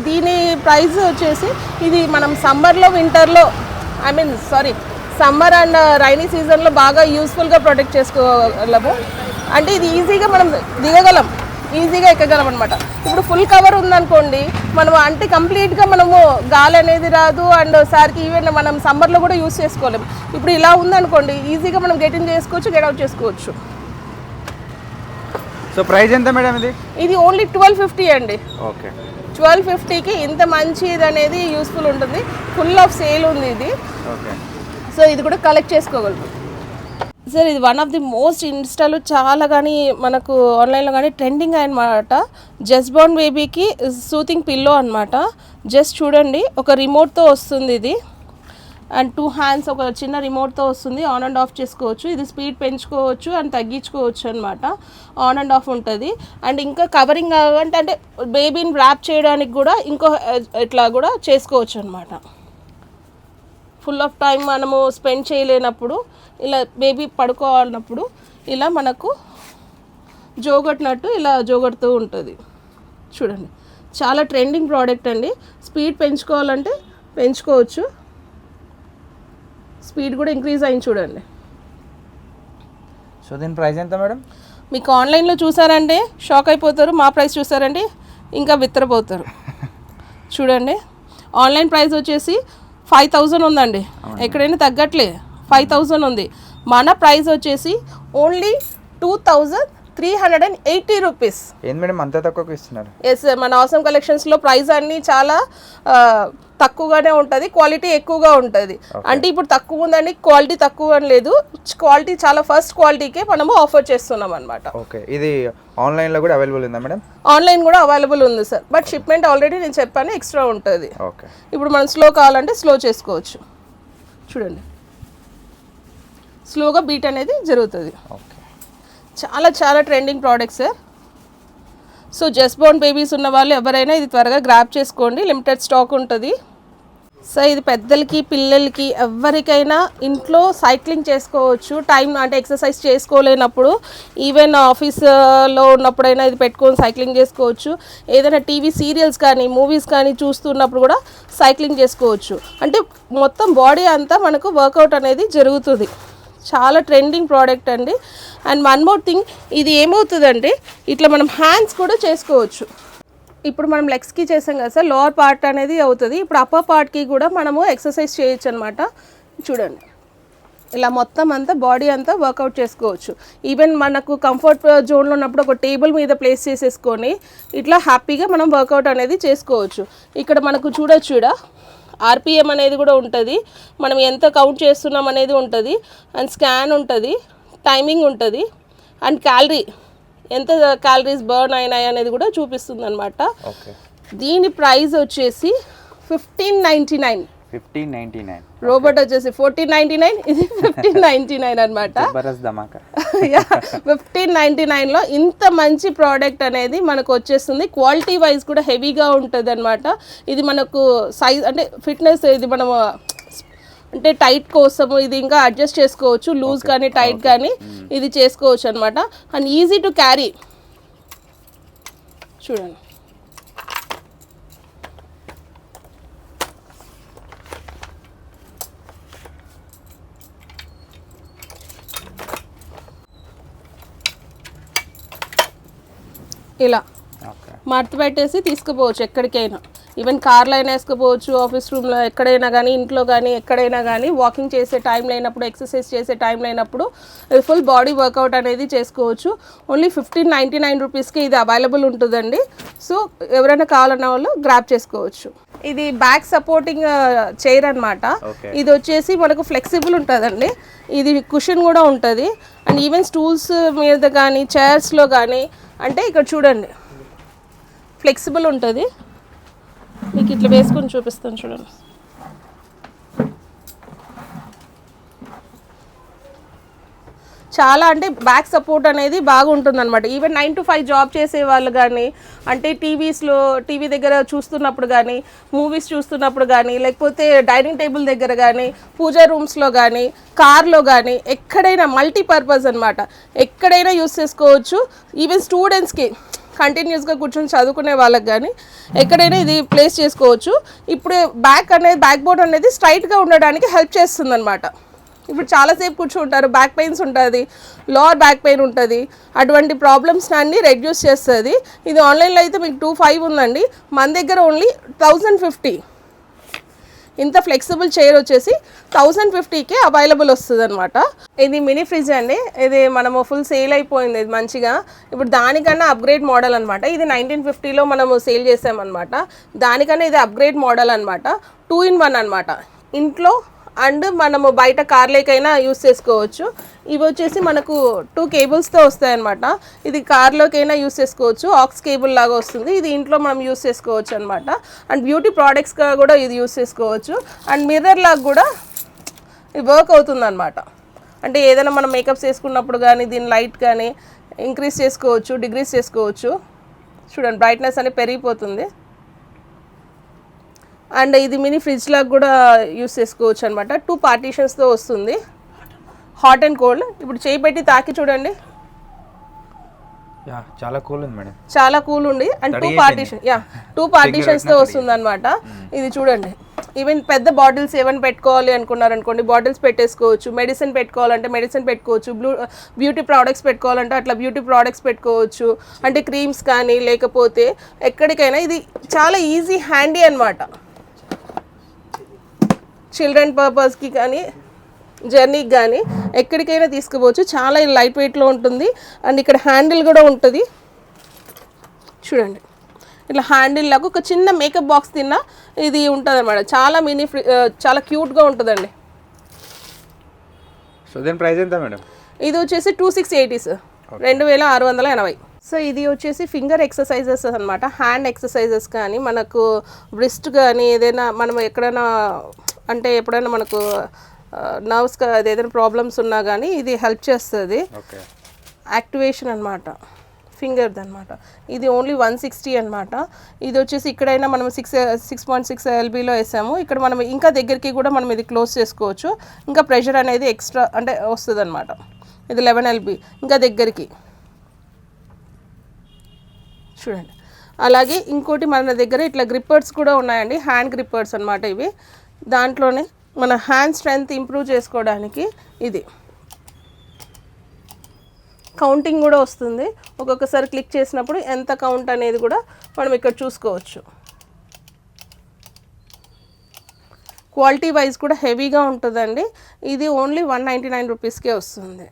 దీని ప్రైస్ వచ్చేసి ఇది మనం సమ్మర్లో వింటర్లో సమ్మర్ అండ్ రైనీ సీజన్లో బాగా యూస్ఫుల్గా ప్రొటెక్ట్ చేసుకోగలము. అంటే ఇది ఈజీగా మనం దిగగలం, ఈజీగా ఎక్కగలం అనమాట. ఇప్పుడు ఫుల్ కవర్ ఉందనుకోండి, మనం అంటే కంప్లీట్గా మనము గాలి అనేది రాదు. అండ్ సార్కి ఈవెన్ మనం సమ్మర్లో కూడా యూస్ చేసుకోలేము. ఇప్పుడు ఇలా ఉందనుకోండి, ఈజీగా మనం గెట్ ఇన్ చేసుకోవచ్చు, గెట్ అవుట్ చేసుకోవచ్చు. సో ప్రైస్ ఎంత మేడం ఇది? ఇది ఓన్లీ 1250 అండి. ఓకే, 1250కి ఇంత మంచిది అనేది యూస్ఫుల్ ఉంటుంది. ఫుల్ ఆఫ్ సేల్ ఉంది ఇది. ఓకే, సో ఇది కూడా కలెక్ట్ చేసుకోగలరు సార్. ఇది వన్ ఆఫ్ ది మోస్ట్ ఇన్స్టాలో చాలా కానీ మనకు ఆన్లైన్లో కానీ ట్రెండింగ్ అనమాట. జస్ట్ బోర్న్ బేబీకి సూతింగ్ పిల్లో అనమాట. జస్ట్ చూడండి, ఒక రిమోట్తో వస్తుంది ఇది. అండ్ 2 హ్యాండ్స్ ఒక చిన్న రిమోట్తో వస్తుంది. ఆన్ అండ్ ఆఫ్ చేసుకోవచ్చు. ఇది స్పీడ్ పెంచుకోవచ్చు అండ్ తగ్గించుకోవచ్చు అనమాట. ఆన్ అండ్ ఆఫ్ ఉంటుంది. అండ్ ఇంకా కవరింగ్ అంటే బేబీని ర్యాప్ చేయడానికి కూడా ఇంకో ఇట్లా కూడా చేసుకోవచ్చు అనమాట. ఫుల్ ఆఫ్ టైం మనము స్పెండ్ చేయలేనప్పుడు ఇలా బేబీ పడుకోవాలన్నప్పుడు ఇలా మనకు జోగొట్టినట్టు ఇలా జోగొడుతూ ఉంటుంది. చూడండి, చాలా ట్రెండింగ్ ప్రోడక్ట్ అండి. స్పీడ్ పెంచుకోవాలంటే పెంచుకోవచ్చు, స్పీడ్ కూడా ఇంక్రీజ్ అయింది చూడండి. సో దీని ప్రైస్ ఎంత మేడం? మీకు ఆన్లైన్లో చూసారంటే షాక్ అయిపోతారు, మా ప్రైస్ చూసారంటే ఇంకా విత్తరపోతారు. చూడండి, ఆన్లైన్ ప్రైస్ వచ్చేసి 5000 ఉందండి, ఎక్కడైనా తగ్గట్లే 5000 ఉంది. మన ప్రైస్ వచ్చేసి ఓన్లీ 380 రూపీస్. ఏంది మేడం అంత తక్కువకి ఇస్తున్నారు? ఎస్, మన ఆసమ్ కలెక్షన్స్లో ప్రైస్ అన్నీ చాలా తక్కువగానే ఉంటుంది, క్వాలిటీ ఎక్కువగా ఉంటుంది. అంటే ఇప్పుడు తక్కువ ఉందని క్వాలిటీ తక్కువ అని లేదు, క్వాలిటీ చాలా ఫస్ట్ క్వాలిటీకే మనము ఆఫర్ చేస్తున్నాం అనమాట. ఓకే, ఇది ఆన్లైన్లో కూడా అవైలబుల్ ఉందా మేడం? ఆన్లైన్ కూడా అవైలబుల్ ఉంది సార్, బట్ షిప్మెంట్ ఆల్రెడీ నేను చెప్పాను ఎక్స్ట్రా ఉంటుంది. ఓకే, ఇప్పుడు మనం స్లో కావాలంటే స్లో చేసుకోవచ్చు. చూడండి, స్లోగా బీట్ అనేది జరుగుతుంది. ఓకే, చాలా చాలా trending product sir. So just Born babies ఉన్న వాళ్ళు ఎవరైనా ఇది త్వరగా గ్రాప్ చేసుకోండి, లిమిటెడ్ స్టాక్ ఉంటుంది. సో ఇది పెద్దలకి పిల్లలకి ఎవరికైనా ఇంట్లో సైక్లింగ్ చేసుకోవచ్చు, టైం అంటే ఎక్సర్సైజ్ చేసుకోలేనప్పుడు, ఈవెన్ ఆఫీస్లో ఉన్నప్పుడైనా ఇది పెట్టుకొని సైక్లింగ్ చేసుకోవచ్చు. ఏదైనా టీవీ సీరియల్స్ కానీ మూవీస్ కానీ చూస్తున్నప్పుడు కూడా సైక్లింగ్ చేసుకోవచ్చు. అంటే మొత్తం బాడీ అంతా మనకు వర్కౌట్ అనేది జరుగుతుంది. చాలా ట్రెండింగ్ ప్రోడక్ట్ అండి. అండ్ వన్ మోర్ థింగ్, ఇది ఏమవుతుందంటే ఇట్లా మనం హ్యాండ్స్ కూడా చేసుకోవచ్చు. ఇప్పుడు మనం లెగ్స్కి చేసాం కదా సార్, లోవర్ పార్ట్ అనేది అవుతుంది. ఇప్పుడు అప్పర్ పార్ట్కి కూడా మనము ఎక్సర్సైజ్ చేయొచ్చు అనమాట. చూడండి, ఇలా మొత్తం అంతా బాడీ అంతా వర్కౌట్ చేసుకోవచ్చు. ఈవెన్ మనకు కంఫర్ట్ జోన్లో ఉన్నప్పుడు ఒక టేబుల్ మీద ప్లేస్ చేసేసుకొని ఇట్లా హ్యాపీగా మనం వర్కౌట్ అనేది చేసుకోవచ్చు. ఇక్కడ మనకు చూడొచ్చు, ఇక్కడ ఆర్పిఎం అనేది కూడా ఉంటుంది, మనం ఎంత కౌంట్ చేస్తున్నాం అనేది ఉంటుంది, అండ్ స్కాన్ ఉంటుంది, టైమింగ్ ఉంటుంది, అండ్ క్యాలరీ ఎంత క్యాలరీస్ బర్న్ అయినాయి అనేది కూడా చూపిస్తుంది అనమాట. దీని ప్రైస్ వచ్చేసి 1599. రోబోట్ వచ్చేసి 1499, ఇది 1599 అనమాట. 1599లో ఇంత మంచి ప్రోడక్ట్ అనేది మనకు వచ్చేస్తుంది. క్వాలిటీ వైజ్ కూడా హెవీగా ఉంటుంది అనమాట. ఇది మనకు సైజ్ అంటే ఫిట్నెస్, ఇది మనము అంటే టైట్ కోసము ఇది ఇంకా అడ్జస్ట్ చేసుకోవచ్చు, లూజ్ కానీ టైట్ కానీ ఇది చేసుకోవచ్చు అనమాట. And easy to carry. చూడండి, ఇలా మడత పెట్టేసి తీసుకుపోవచ్చు ఎక్కడికైనా. ఈవెన్ కార్లో అయినా వేసుకుపోవచ్చు, ఆఫీస్ రూమ్లో ఎక్కడైనా కానీ, ఇంట్లో కానీ ఎక్కడైనా కానీ, వాకింగ్ చేసే టైం లేనప్పుడు, ఎక్సర్సైజ్ చేసే టైం లేనప్పుడు ఫుల్ బాడీ వర్కౌట్ అనేది చేసుకోవచ్చు. ఓన్లీ 1599 రూపీస్కి ఇది అవైలబుల్ ఉంటుందండి. సో ఎవరైనా కావాలన్న వాళ్ళు గ్రాప్ చేసుకోవచ్చు. ఇది బ్యాక్ సపోర్టింగ్ చైర్ అనమాట. ఇది వచ్చేసి మనకు ఫ్లెక్సిబుల్ ఉంటుందండి, ఇది కుషన్ కూడా ఉంటుంది. అండ్ ఈవెన్ స్టూల్స్ మీద కానీ చైర్స్లో కానీ, అంటే ఇక్కడ చూడండి ఫ్లెక్సిబుల్ ఉంటుంది. మీకు ఇట్లా వేసుకొని చూపిస్తాను చూడండి. చాలా అంటే బ్యాక్ సపోర్ట్ అనేది బాగుంటుంది అనమాట. ఈవెన్ 9 to 5 జాబ్ చేసే వాళ్ళు కానీ, అంటే టీవీ దగ్గర చూస్తున్నప్పుడు కానీ, మూవీస్ చూస్తున్నప్పుడు కానీ, లేకపోతే డైనింగ్ టేబుల్ దగ్గర కానీ, పూజా రూమ్స్లో కానీ, కార్లో కానీ, ఎక్కడైనా మల్టీపర్పస్ అనమాట, ఎక్కడైనా యూస్ చేసుకోవచ్చు. ఈవెన్ స్టూడెంట్స్కి కంటిన్యూస్గా కూర్చొని చదువుకునే వాళ్ళకి కానీ ఎక్కడైనా ఇది ప్లేస్ చేసుకోవచ్చు. ఇప్పుడు బ్యాక్ బోన్ అనేది స్ట్రైట్గా ఉండడానికి హెల్ప్ చేస్తుంది అనమాట. ఇప్పుడు చాలాసేపు కూర్చుంటారు, బ్యాక్ పెయిన్స్ ఉంటుంది, లోవర్ బ్యాక్ పెయిన్ ఉంటుంది, అటువంటి ప్రాబ్లమ్స్ అన్నీ రెడ్యూస్ చేస్తుంది. ఇది ఆన్లైన్లో అయితే మీకు 2500 ఉందండి, మన దగ్గర ఓన్లీ 1050. ఇంత ఫ్లెక్సిబుల్ చైర్ వచ్చేసి 1050కే అవైలబుల్ వస్తుంది అనమాట. ఇది మినీ ఫ్రిడ్జ్ అండి, ఇది మనము ఫుల్ సేల్ అయిపోయింది ఇది మంచిగా. ఇప్పుడు దానికన్నా అప్గ్రేడ్ మోడల్ అనమాట. ఇది 1950లో మనము సేల్ చేసామన్నమాట. దానికన్నా ఇది అప్గ్రేడ్ మోడల్ అనమాట. 2 in 1 అనమాట. ఇంట్లో అండ్ మనము బయట కార్లేకైనా యూస్ చేసుకోవచ్చు. ఇవి వచ్చేసి మనకు 2 కేబుల్స్తో వస్తాయన్నమాట. ఇది కార్లోకైనా యూస్ చేసుకోవచ్చు, ఆక్స్ కేబుల్ లాగా వస్తుంది. ఇది ఇంట్లో మనం యూస్ చేసుకోవచ్చు అనమాట. అండ్ బ్యూటీ ప్రోడక్ట్స్గా కూడా ఇది యూస్ చేసుకోవచ్చు. అండ్ మిర్రర్ లాగా కూడా ఇది వర్క్ అవుతుంది అనమాట. అంటే ఏదైనా మనం మేకప్స్ వేసుకున్నప్పుడు కానీ దీని లైట్ కానీ ఇంక్రీజ్ చేసుకోవచ్చు, డిగ్రీస్ చేసుకోవచ్చు. చూడండి, బ్రైట్నెస్ అనేది పెరిగిపోతుంది. అండ్ ఇది మినీ ఫ్రిడ్జ్ లాగా కూడా యూస్ చేసుకోవచ్చు అనమాట. 2 పార్టీషన్స్తో వస్తుంది, హాట్ అండ్ కోల్డ్. ఇప్పుడు చేయి పెట్టి తాకి చూడండి, చాలా కూల్ ఉంది మేడం, చాలా కూల్ ఉంది. అండ్ 2 పార్టీషన్స్తో వస్తుంది అనమాట. ఇది చూడండి, ఈవెన్ పెద్ద బాటిల్స్ ఏమైనా పెట్టుకోవాలి అనుకున్నారనుకోండి, బాటిల్స్ పెట్టేసుకోవచ్చు. మెడిసిన్ పెట్టుకోవాలంటే మెడిసిన్ పెట్టుకోవచ్చు, బ్యూటీ ప్రోడక్ట్స్ పెట్టుకోవాలంటే అట్లా బ్యూటీ ప్రోడక్ట్స్ పెట్టుకోవచ్చు. అంటే క్రీమ్స్ కానీ లేకపోతే ఎక్కడికైనా ఇది చాలా ఈజీ హ్యాండీ అనమాట. చిల్డ్రన్ పర్పస్కి కానీ జర్నీకి కానీ ఎక్కడికైనా తీసుకుపోవచ్చు. చాలా లైట్ వెయిట్లో ఉంటుంది. అండ్ ఇక్కడ హ్యాండిల్ కూడా ఉంటుంది చూడండి. ఇట్లా హ్యాండిల్ లాగా ఒక చిన్న మేకప్ బాక్స్ తిన్నా ఇది ఉంటుంది అనమాట. చాలా చాలా క్యూట్గా ఉంటుందండి. సో దీని ప్రైస్ ఎంత మేడం? ఇది వచ్చేసి 2680 సార్, 2680. సో ఇది వచ్చేసి ఫింగర్ ఎక్సర్సైజెస్ అనమాట. హ్యాండ్ ఎక్సర్సైజెస్ కానీ మనకు బ్రిస్ట్ కానీ ఏదైనా మనం ఎక్కడైనా అంటే ఎప్పుడైనా మనకు నర్వ్స్ ఏదైనా ప్రాబ్లమ్స్ ఉన్నా కానీ ఇది హెల్ప్ చేస్తుంది. యాక్టివేషన్ అనమాట ఫింగర్ది అనమాట. ఇది ఓన్లీ 160 అనమాట. ఇది వచ్చేసి ఇక్కడైనా మనం 6.6 LBలో వేసాము. ఇక్కడ మనం ఇంకా దగ్గరికి కూడా మనం ఇది క్లోజ్ చేసుకోవచ్చు. ఇంకా ప్రెషర్ అనేది ఎక్స్ట్రా అంటే వస్తుంది అనమాట. ఇది 11 LB ఇంకా దగ్గరికి చూడండి. అలాగే ఇంకోటి మన దగ్గర ఇట్లా గ్రిప్పర్స్ కూడా ఉన్నాయండి. హ్యాండ్ గ్రిప్పర్స్ అనమాట ఇవి. దాంట్లోనే మన హ్యాండ్ స్ట్రెంగ్త్ ఇంప్రూవ్ చేసుకోవడానికి ఇది కౌంటింగ్ కూడా వస్తుంది. ఒక్కొక్కసారి క్లిక్ చేసినప్పుడు ఎంత కౌంట్ అనేది కూడా మనం ఇక్కడ చూసుకోవచ్చు. క్వాలిటీ వైజ్ కూడా హెవీగా ఉంటుందండి. ఇది ఓన్లీ 199 రూపీస్కే వస్తుంది.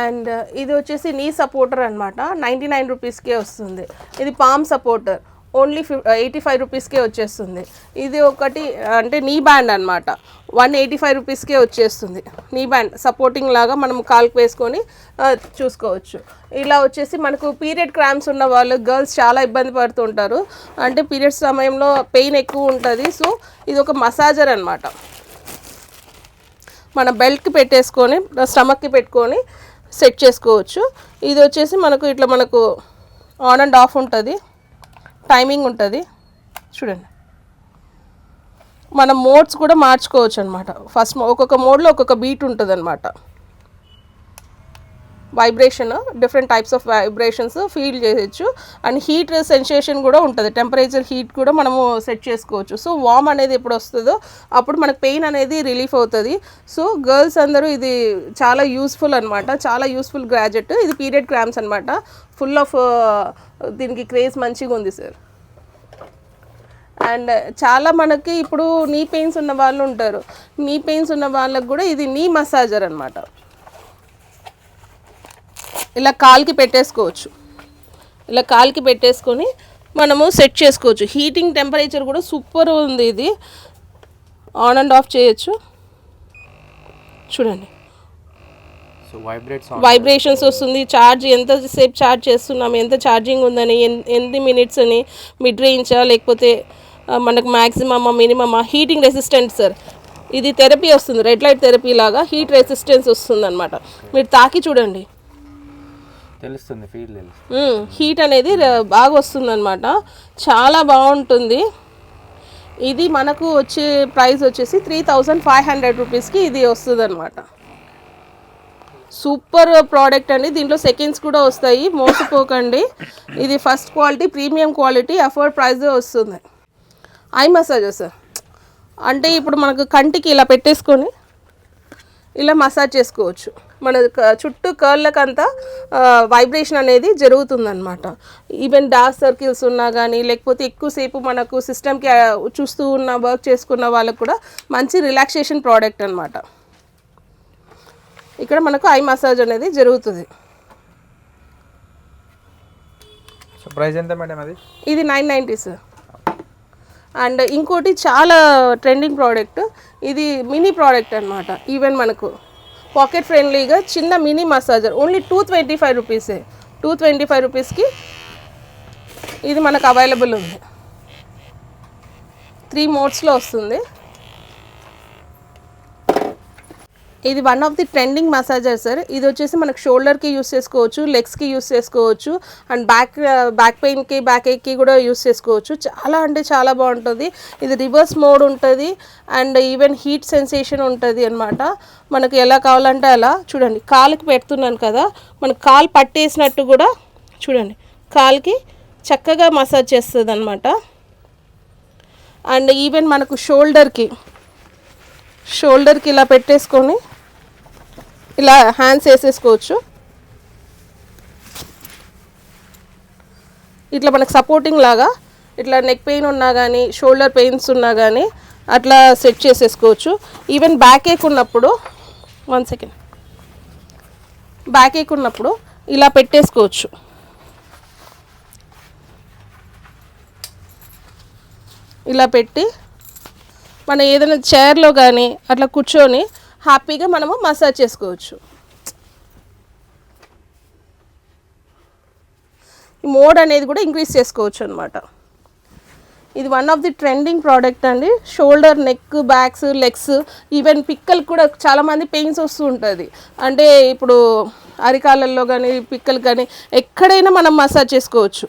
అండ్ ఇది వచ్చేసి నీ సపోర్టర్ అనమాట. 99 రూపీస్కే వస్తుంది. ఇది పామ్ సపోర్టర్ ఓన్లీ 85 రూపీస్కే వచ్చేస్తుంది. ఇది ఒకటి అంటే నీ బ్యాండ్ అనమాట. 185 రూపీస్కే వచ్చేస్తుంది. నీ బ్యాండ్ సపోర్టింగ్ లాగా మనం కాల్కి వేసుకొని చూసుకోవచ్చు. ఇలా వచ్చేసి మనకు పీరియడ్ క్రాంప్స్ ఉన్న వాళ్ళు గర్ల్స్ చాలా ఇబ్బంది పడుతుంటారు. అంటే పీరియడ్స్ సమయంలో పెయిన్ ఎక్కువ ఉంటుంది. సో ఇది ఒక మసాజర్ అనమాట. మన బెల్ట్కి పెట్టేసుకొని స్టమక్కి పెట్టుకొని సెట్ చేసుకోవచ్చు. ఇది వచ్చేసి మనకు ఇట్లా మనకు ఆన్ అండ్ ఆఫ్ ఉంటుంది, టైమింగ్ ఉంటుంది చూడండి. మనం మోడ్స్ కూడా మార్చుకోవచ్చు అనమాట. ఫస్ట్ ఒక్కొక్క మోడ్లో ఒక్కొక్క బీట్ ఉంటుంది అనమాట. Vibration different types of vibrations feel చేయొచ్చు. అండ్ హీట్ సెన్సేషన్ కూడా ఉంటుంది. టెంపరేచర్ హీట్ కూడా మనము సెట్ చేసుకోవచ్చు. సో వామ్ అనేది ఎప్పుడు వస్తుందో అప్పుడు మనకు పెయిన్ అనేది రిలీఫ్ అవుతుంది. సో గర్ల్స్ అందరూ ఇది చాలా యూస్ఫుల్ అనమాట. చాలా యూస్ఫుల్ గ్యాజెట్. ఇది పీరియడ్ క్రాంప్స్ అనమాట. ఫుల్ ఆఫ్ దీనికి క్రేజ్ మంచిగా ఉంది సార్. అండ్ చాలా మనకి ఇప్పుడు నీ పెయిన్స్ ఉన్న వాళ్ళు ఉంటారు. నీ పెయిన్స్ ఉన్న వాళ్ళకి కూడా ఇది నీ మసాజర్ అనమాట. ఇలా కాల్కి పెట్టేసుకోవచ్చు. ఇలా కాల్కి పెట్టేసుకొని మనము సెట్ చేసుకోవచ్చు. హీటింగ్ టెంపరేచర్ కూడా సూపర్ ఉంది. ఇది ఆన్ అండ్ ఆఫ్ చేయొచ్చు చూడండి. వైబ్రేషన్స్ వస్తుంది. ఛార్జ్ ఎంతసేపు ఛార్జ్ చేస్తున్నాము, ఎంత ఛార్జింగ్ ఉందని, ఎన్ని మినిట్స్ అని, మిడ్ రేంజా లేకపోతే మనకు మ్యాక్సిమమా మినిమమా. Heating resistant sir. ఇది థెరపీ వస్తుంది, రెడ్ లైట్ థెరపీ లాగా హీట్ రెసిస్టెన్స్ వస్తుంది అనమాట. మీరు తాకి చూడండి తెలుస్తుంది, ఫీల్ హీట్ అనేది బాగా వస్తుంది అనమాట. చాలా బాగుంటుంది. ఇది మనకు వచ్చే ప్రైస్ వచ్చేసి 3500 రూపీస్కి ఇది వస్తుంది అనమాట. సూపర్ ప్రోడక్ట్ అండి. దీంట్లో సెకండ్స్ కూడా వస్తాయి, మోసపోకండి. ఇది first quality, premium quality, afford price వస్తుంది. ఐ మసాజర్ సార్ అంటే ఇప్పుడు మనకు కంటికి ఇలా పెట్టేసుకొని ఇలా మసాజ్ చేసుకోవచ్చు. మన చుట్టూ కర్ళ్ళకంతా వైబ్రేషన్ అనేది జరుగుతుందన్నమాట. ఈవెన్ డార్క్ సర్కిల్స్ ఉన్నా కానీ లేకపోతే ఎక్కువసేపు మనకు సిస్టమ్కి చూస్తూ ఉన్న వర్క్ చేసుకున్న వాళ్ళకు కూడా మంచి రిలాక్సేషన్ ప్రోడక్ట్ అనమాట. ఇక్కడ మనకు ఐ మసాజ్ అనేది జరుగుతుంది. సో ప్రైస్ ఎంత మేడం అది? ఇది 990 సార్. అండ్ ఇంకోటి చాలా ట్రెండింగ్ ప్రోడక్ట్, ఇది మినీ ప్రోడక్ట్ అనమాట. ఈవెన్ మనకు పాకెట్ ఫ్రెండ్లీగా చిన్న మినీ మసాజర్ ఓన్లీ 225 రూపీసే. 225 రూపీస్కి ఇది మనకు అవైలబుల్ ఉంది. 3 మోడ్స్లో వస్తుంది. ఇది one of the trending massager sir. ఇది వచ్చేసి మనకు షోల్డర్కి యూస్ చేసుకోవచ్చు, లెగ్స్కి యూస్ చేసుకోవచ్చు, అండ్ బ్యాక్ పెయిన్కి, బ్యాక్ ఏక్కి కూడా యూస్ చేసుకోవచ్చు. చాలా అంటే చాలా బాగుంటుంది. ఇది రివర్స్ మోడ్ ఉంటుంది అండ్ ఈవెన్ హీట్ సెన్సేషన్ ఉంటుంది అనమాట. మనకు ఎలా కావాలంటే అలా చూడండి. కాలుకి పెడుతున్నాను కదా, మనకు కాలు పట్టేసినట్టు కూడా చూడండి కాలుకి చక్కగా మసాజ్ చేస్తుంది అనమాట. అండ్ ఈవెన్ మనకు షోల్డర్కి ఇలా పెట్టేసుకొని ఇలా హ్యాండ్స్ వేసేసుకోవచ్చు. ఇట్లా మనకు సపోర్టింగ్ లాగా ఇట్లా నెక్ పెయిన్ ఉన్నా కానీ షోల్డర్ పెయిన్స్ ఉన్నా కానీ అట్లా సెట్ చేసేసుకోవచ్చు. ఈవెన్ బ్యాక్ ఏక్ ఉన్నప్పుడు 1 సెకండ్ బ్యాక్ ఏక్ ఉన్నప్పుడు ఇలా పెట్టేసుకోవచ్చు. ఇలా పెట్టి మనం ఏదైనా చైర్లో కానీ అట్లా కూర్చొని హ్యాపీగా మనము మసాజ్ చేసుకోవచ్చు. ఈ మోడ్ అనేది కూడా ఇంక్రీజ్ చేసుకోవచ్చు అనమాట. ఇది one of the trending product అండి. Shoulder, neck, backs, legs, even పిక్కలు కూడా చాలామంది పెయిన్స్ వస్తూ ఉంటుంది. అంటే ఇప్పుడు అరికాళ్ళల్లో కానీ పిక్కలు కానీ ఎక్కడైనా మనం మసాజ్ చేసుకోవచ్చు.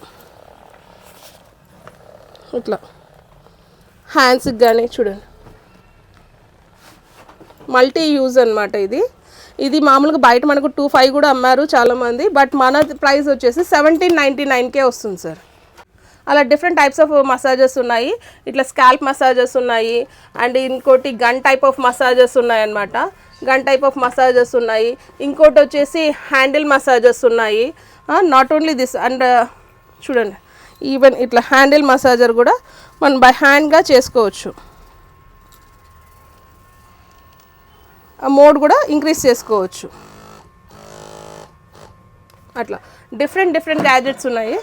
ఇట్లా హ్యాండ్స్కి కానీ చూడండి, మల్టీ యూజ్ అనమాట. ఇది మామూలుగా బయట మనకు 2,500 కూడా అమ్మారు చాలామంది, బట్ మన ప్రైస్ వచ్చేసి 1799కే వస్తుంది సార్. అలా డిఫరెంట్ టైప్స్ ఆఫ్ మసాజెస్ ఉన్నాయి. ఇట్లా స్కాల్ప్ మసాజెస్ ఉన్నాయి, అండ్ ఇంకోటి గన్ టైప్ ఆఫ్ మసాజెస్ ఉన్నాయి అన్నమాట. గన్ టైప్ ఆఫ్ మసాజెస్ ఉన్నాయి. ఇంకోటి వచ్చేసి హ్యాండిల్ మసాజెస్ ఉన్నాయి. నాట్ ఓన్లీ దిస్, అండ్ చూడండి ఈవెన్ ఇట్లా హ్యాండిల్ మసాజర్ కూడా మనం బై హ్యాండ్గా చేసుకోవచ్చు. ఆ మోడ్ కూడా ఇంక్రీజ్ చేసుకోవచ్చు. అట్లా డిఫరెంట్ గ్యాడ్జెట్స్ ఉన్నాయి.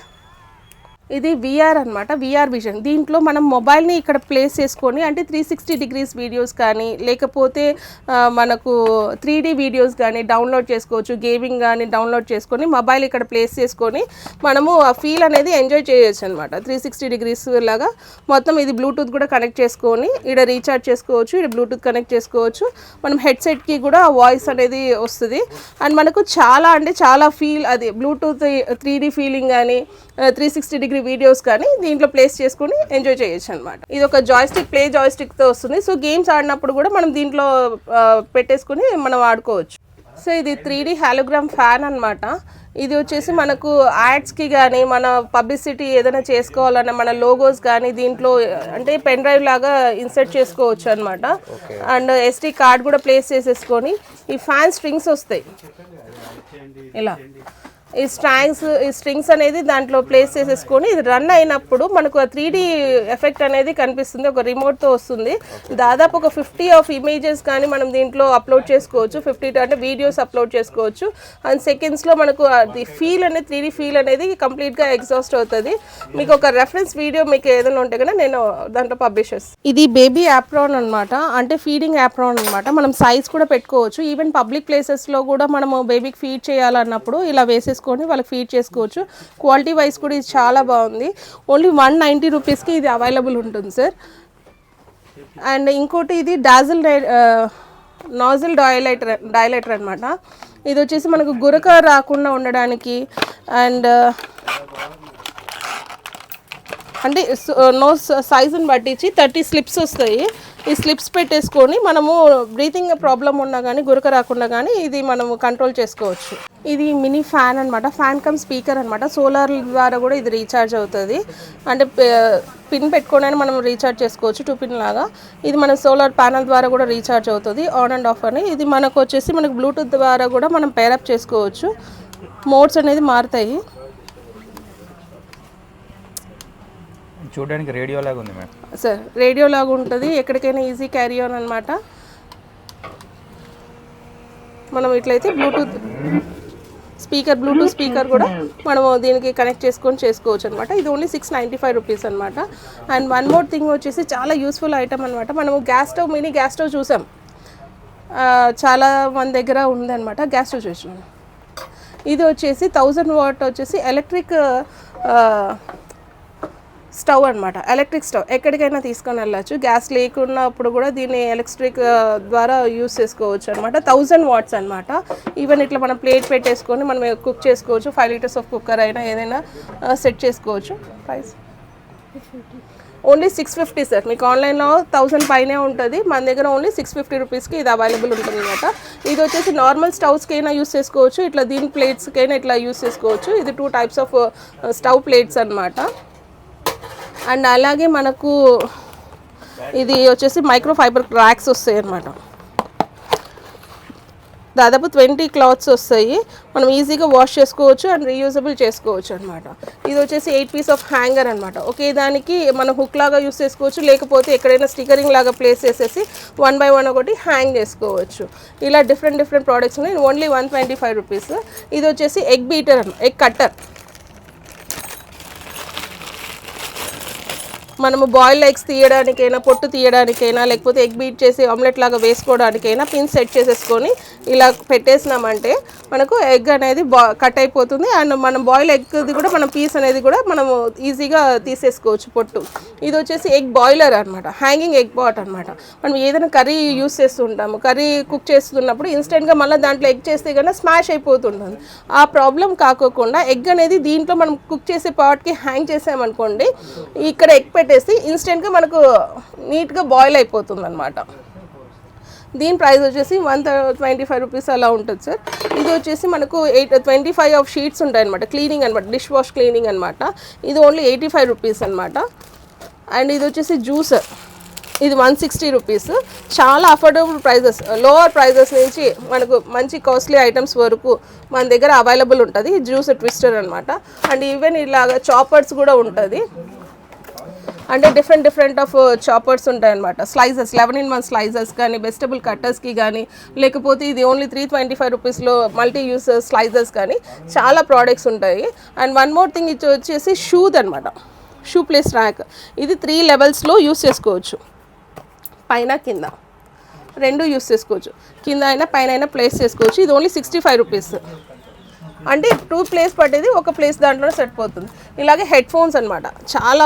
ఇది విఆర్ అనమాట, విఆర్ విజన్. దీంట్లో మనం మొబైల్ని ఇక్కడ ప్లేస్ చేసుకొని, అంటే 360 డిగ్రీస్ వీడియోస్ కానీ లేకపోతే మనకు 3D వీడియోస్ కానీ డౌన్లోడ్ చేసుకోవచ్చు. గేమింగ్ కానీ డౌన్లోడ్ చేసుకొని మొబైల్ ఇక్కడ ప్లేస్ చేసుకొని మనము ఆ ఫీల్ అనేది ఎంజాయ్ చేయొచ్చు అనమాట. 360 డిగ్రీస్ లాగా మొత్తం. ఇది బ్లూటూత్ కూడా కనెక్ట్ చేసుకొని ఇక్కడ రీఛార్జ్ చేసుకోవచ్చు. ఇక్కడ బ్లూటూత్ కనెక్ట్ చేసుకోవచ్చు. మనం హెడ్సెట్కి కూడా వాయిస్ అనేది వస్తుంది. అండ్ మనకు చాలా అంటే చాలా ఫీల్, అది బ్లూటూత్ 3D ఫీలింగ్ కానీ 360 డిగ్రీ వీడియోస్ కానీ దీంట్లో ప్లేస్ చేసుకొని ఎంజాయ్ చేయొచ్చు అనమాట. ఇది ఒక జాయ్స్టిక్, ప్లే జాయ్స్టిక్తో వస్తుంది. సో గేమ్స్ ఆడినప్పుడు కూడా మనం దీంట్లో పెట్టేసుకుని మనం ఆడుకోవచ్చు. సో ఇది 3D హాలోగ్రామ్ ఫ్యాన్ అనమాట. ఇది వచ్చేసి మనకు యాడ్స్కి కానీ మన పబ్లిసిటీ ఏదైనా చేసుకోవాలన్నా మన లోగోస్ కానీ దీంట్లో అంటే పెన్ డ్రైవ్ లాగా ఇన్సర్ట్ చేసుకోవచ్చు అనమాట. అండ్ SD కార్డ్ కూడా ప్లేస్ చేసేసుకొని ఈ ఫ్యాన్ స్ట్రింగ్స్ వస్తాయి ఇలా. ఈ స్ట్రింగ్స్ అనేది దాంట్లో ప్లేస్ చేసేసుకొని ఇది రన్ అయినప్పుడు మనకు 3D ఎఫెక్ట్ అనేది కనిపిస్తుంది. ఒక రిమోట్తో వస్తుంది. దాదాపు ఒక 50 ఆఫ్ ఇమేజెస్ కానీ మనం దీంట్లో అప్లోడ్ చేసుకోవచ్చు. 50 అంటే వీడియోస్ అప్లోడ్ చేసుకోవచ్చు. అండ్ సెకండ్స్లో మనకు అది ఫీల్ అనేది 3D ఫీల్ అనేది కంప్లీట్గా ఎగ్జాస్ట్ అవుతుంది. మీకు ఒక రెఫరెన్స్ వీడియో మీకు ఏదైనా ఉంటే కనుక నేను దాంట్లో పబ్లిష్ చేస్తాను. ఇది బేబీ యాప్రాన్ అనమాట, అంటే ఫీడింగ్ యాప్రాన్ అనమాట. మనం సైజ్ కూడా పెట్టుకోవచ్చు. ఈవెన్ పబ్లిక్ ప్లేసెస్లో కూడా మనము బేబీకి ఫీడ్ చేయాలన్నప్పుడు ఇలా వేసేసుకొని వాళ్ళకి ఫీడ్ చేసుకోవచ్చు. క్వాలిటీ వైజ్ కూడా ఇది చాలా బాగుంది. ఓన్లీ 190 రూపీస్కి ఇది అవైలబుల్ ఉంటుంది సార్. అండ్ ఇంకోటి ఇది నాజిల్ డైలైటర్ అనమాట. ఇది వచ్చేసి మనకు గురక రాకుండా ఉండడానికి అండ్ అంటే నోస్ సైజుని పట్టించి 30 స్లిప్స్ వస్తాయి. ఈ స్లిప్స్ పెట్టేసుకొని మనము బ్రీతింగ్ ప్రాబ్లం ఉన్నా కానీ గురక రాకుండా కానీ ఇది మనము కంట్రోల్ చేసుకోవచ్చు. ఇది మినీ ఫ్యాన్ అనమాట. ఫ్యాన్ కమ్ స్పీకర్ అనమాట. సోలార్ ద్వారా కూడా ఇది రీఛార్జ్ అవుతుంది. అంటే పిన్ పెట్టుకొని మనం రీఛార్జ్ చేసుకోవచ్చు 2 పిన్ లాగా. ఇది మన సోలార్ ప్యానల్ ద్వారా కూడా రీఛార్జ్ అవుతుంది ఆన్ అండ్ ఆఫ్ అని. ఇది మనకు వచ్చేసి మనకు బ్లూటూత్ ద్వారా కూడా మనం పేరప్ చేసుకోవచ్చు. మోడ్స్ అనేది మారుతాయి. చూడడానికి రేడియో లాగా ఉంది మేడం. సార్ రేడియో లాగా ఉంటుంది. ఎక్కడికైనా ఈజీ క్యారీ ఆన్ అనమాట. మనం ఇట్లయితే బ్లూటూత్ స్పీకర్ కూడా మనము దీనికి కనెక్ట్ చేసుకొని చేసుకోవచ్చు అనమాట. ఇది ఓన్లీ 695 రూపీస్ అనమాట. అండ్ వన్ మోర్ థింగ్ వచ్చేసి చాలా యూస్ఫుల్ ఐటమ్ అనమాట. మనము gas stove, mini gas stove చూసాం, చాలా మంది దగ్గర ఉందన్నమాట గ్యాస్ స్టవ్ చూసాం. ఇది వచ్చేసి 1000 వాట్ వచ్చేసి ఎలక్ట్రిక్ స్టవ్ అనమాట. ఎలక్ట్రిక్ స్టవ్ ఎక్కడికైనా తీసుకొని వెళ్ళచ్చు. గ్యాస్ లేకున్నప్పుడు కూడా దీన్ని ఎలక్ట్రిక్ ద్వారా యూస్ చేసుకోవచ్చు అనమాట. 1000 వాట్స్ అనమాట. ఈవెన్ ఇట్లా మనం ప్లేట్ పెట్టేసుకొని మనం కుక్ చేసుకోవచ్చు. 5 లీటర్స్ ఆఫ్ కుక్కర్ అయినా ఏదైనా సెట్ చేసుకోవచ్చు. Price only 650 sir. మీకు ఆన్లైన్లో 1000 పైనే ఉంటుంది. మన దగ్గర ఓన్లీ 650 రూపీస్కి ఇది అవైలబుల్ ఉంటుంది అనమాట. ఇది వచ్చేసి నార్మల్ స్టవ్స్కి అయినా యూస్ చేసుకోవచ్చు. ఇట్లా దీని ప్లేట్స్కి అయినా ఇట్లా యూస్ చేసుకోవచ్చు. ఇది 2 టైప్స్ ఆఫ్ స్టవ్ ప్లేట్స్ అనమాట. అండ్ అలాగే మనకు ఇది వచ్చేసి మైక్రో ఫైబర్ ర్యాక్స్ వస్తాయి అన్నమాట. దాదాపు 20 క్లాత్స్ వస్తాయి. మనం ఈజీగా వాష్ చేసుకోవచ్చు అండ్ రీయూజబుల్ చేసుకోవచ్చు అనమాట. ఇది వచ్చేసి 8 పీస్ ఆఫ్ హ్యాంగర్ అనమాట. ఒకే దానికి మనం హుక్ లాగా యూస్ చేసుకోవచ్చు, లేకపోతే ఎక్కడైనా స్టిక్కరింగ్ లాగా ప్లేస్ చేసేసి 1 by 1 ఒకటి హ్యాంగ్ చేసుకోవచ్చు. ఇలా డిఫరెంట్ ప్రోడక్ట్స్ ఉన్నాయి. Only 125 rupees. ఇది వచ్చేసి ఎగ్ బీటర్ అన్న, ఎగ్ కట్టర్. మనము బాయిల్డ్ ఎగ్స్ తీయడానికైనా, పొట్టు తీయడానికైనా, లేకపోతే ఎగ్ బీట్ చేసి ఆమ్లెట్ లాగా వేసుకోవడానికైనా పిన్ సెట్ చేసేసుకొని ఇలా పెట్టేసినామంటే మనకు ఎగ్ అనేది కట్ అయిపోతుంది. అండ్ మనం బాయిల్ ఎగ్ది కూడా మనం పీస్ అనేది కూడా మనము ఈజీగా తీసేసుకోవచ్చు పొట్టు. ఇది వచ్చేసి ఎగ్ బాయిలర్ అనమాట, హ్యాంగింగ్ ఎగ్ పాట్ అనమాట. మనం ఏదైనా కర్రీ యూస్ చేస్తుంటాము, కర్రీ కుక్ చేస్తున్నప్పుడు ఇన్స్టెంట్గా మళ్ళీ దాంట్లో ఎగ్ చేస్తే కన్నా స్మాష్ అయిపోతుంటుంది. ఆ ప్రాబ్లం కాకోకుండా ఎగ్ అనేది దీంట్లో మనం కుక్ చేసే పాట్కి హ్యాంగ్ చేసామనుకోండి, ఇక్కడ ఎగ్ పెట్టేసి ఇన్స్టెంట్గా మనకు నీట్గా బాయిల్ అయిపోతుంది అనమాట. దీని ప్రైస్ వచ్చేసి 125 రూపీస్ అలా ఉంటుంది సార్. ఇది వచ్చేసి మనకు 25 ఆఫ్ షీట్స్ ఉంటాయి అనమాట, క్లీనింగ్ అనమాట, డిష్ వాష్ క్లీనింగ్ అనమాట. ఇది ఓన్లీ 85 రూపీస్ అనమాట. అండ్ ఇది వచ్చేసి జ్యూసర్, ఇది 160 రూపీస్. చాలా అఫోర్డబుల్ ప్రైజెస్, లోవర్ ప్రైజెస్ నుంచి మనకు మంచి కాస్ట్లీ ఐటమ్స్ వరకు మన దగ్గర అవైలబుల్ ఉంటుంది. జ్యూసర్ ట్విస్టర్ అనమాట. అండ్ ఈవెన్ ఇలాగా చాపర్స్ కూడా ఉంటుంది. అంటే డిఫరెంట్ ఆఫ్ చాపర్స్ ఉంటాయన్నమాట. స్లైసెస్ 11-in-1 స్లైసెస్ కానీ, వెజిటబుల్ కట్టర్స్కి కానీ, లేకపోతే ఇది ఓన్లీ 325 రూపీస్లో మల్టీ యూస్ స్లైసెస్ కానీ చాలా ప్రోడక్ట్స్ ఉంటాయి. అండ్ వన్ మోర్ థింగ్, ఇది వచ్చేసి షూది అనమాట, షూ ప్లేస్ ర్యాక్. ఇది 3 లెవెల్స్లో యూస్ చేసుకోవచ్చు, పైన కింద రెండు యూస్ చేసుకోవచ్చు. కింద అయినా పైన అయినా ప్లేస్ చేసుకోవచ్చు. ఇది ఓన్లీ 65 రూపీస్. అంటే 2 ప్లేస్ పట్టేది ఒక ప్లేస్ దాంట్లోనే సెట్ పోతుంది. ఇలాగే హెడ్ ఫోన్స్ అనమాట, చాలా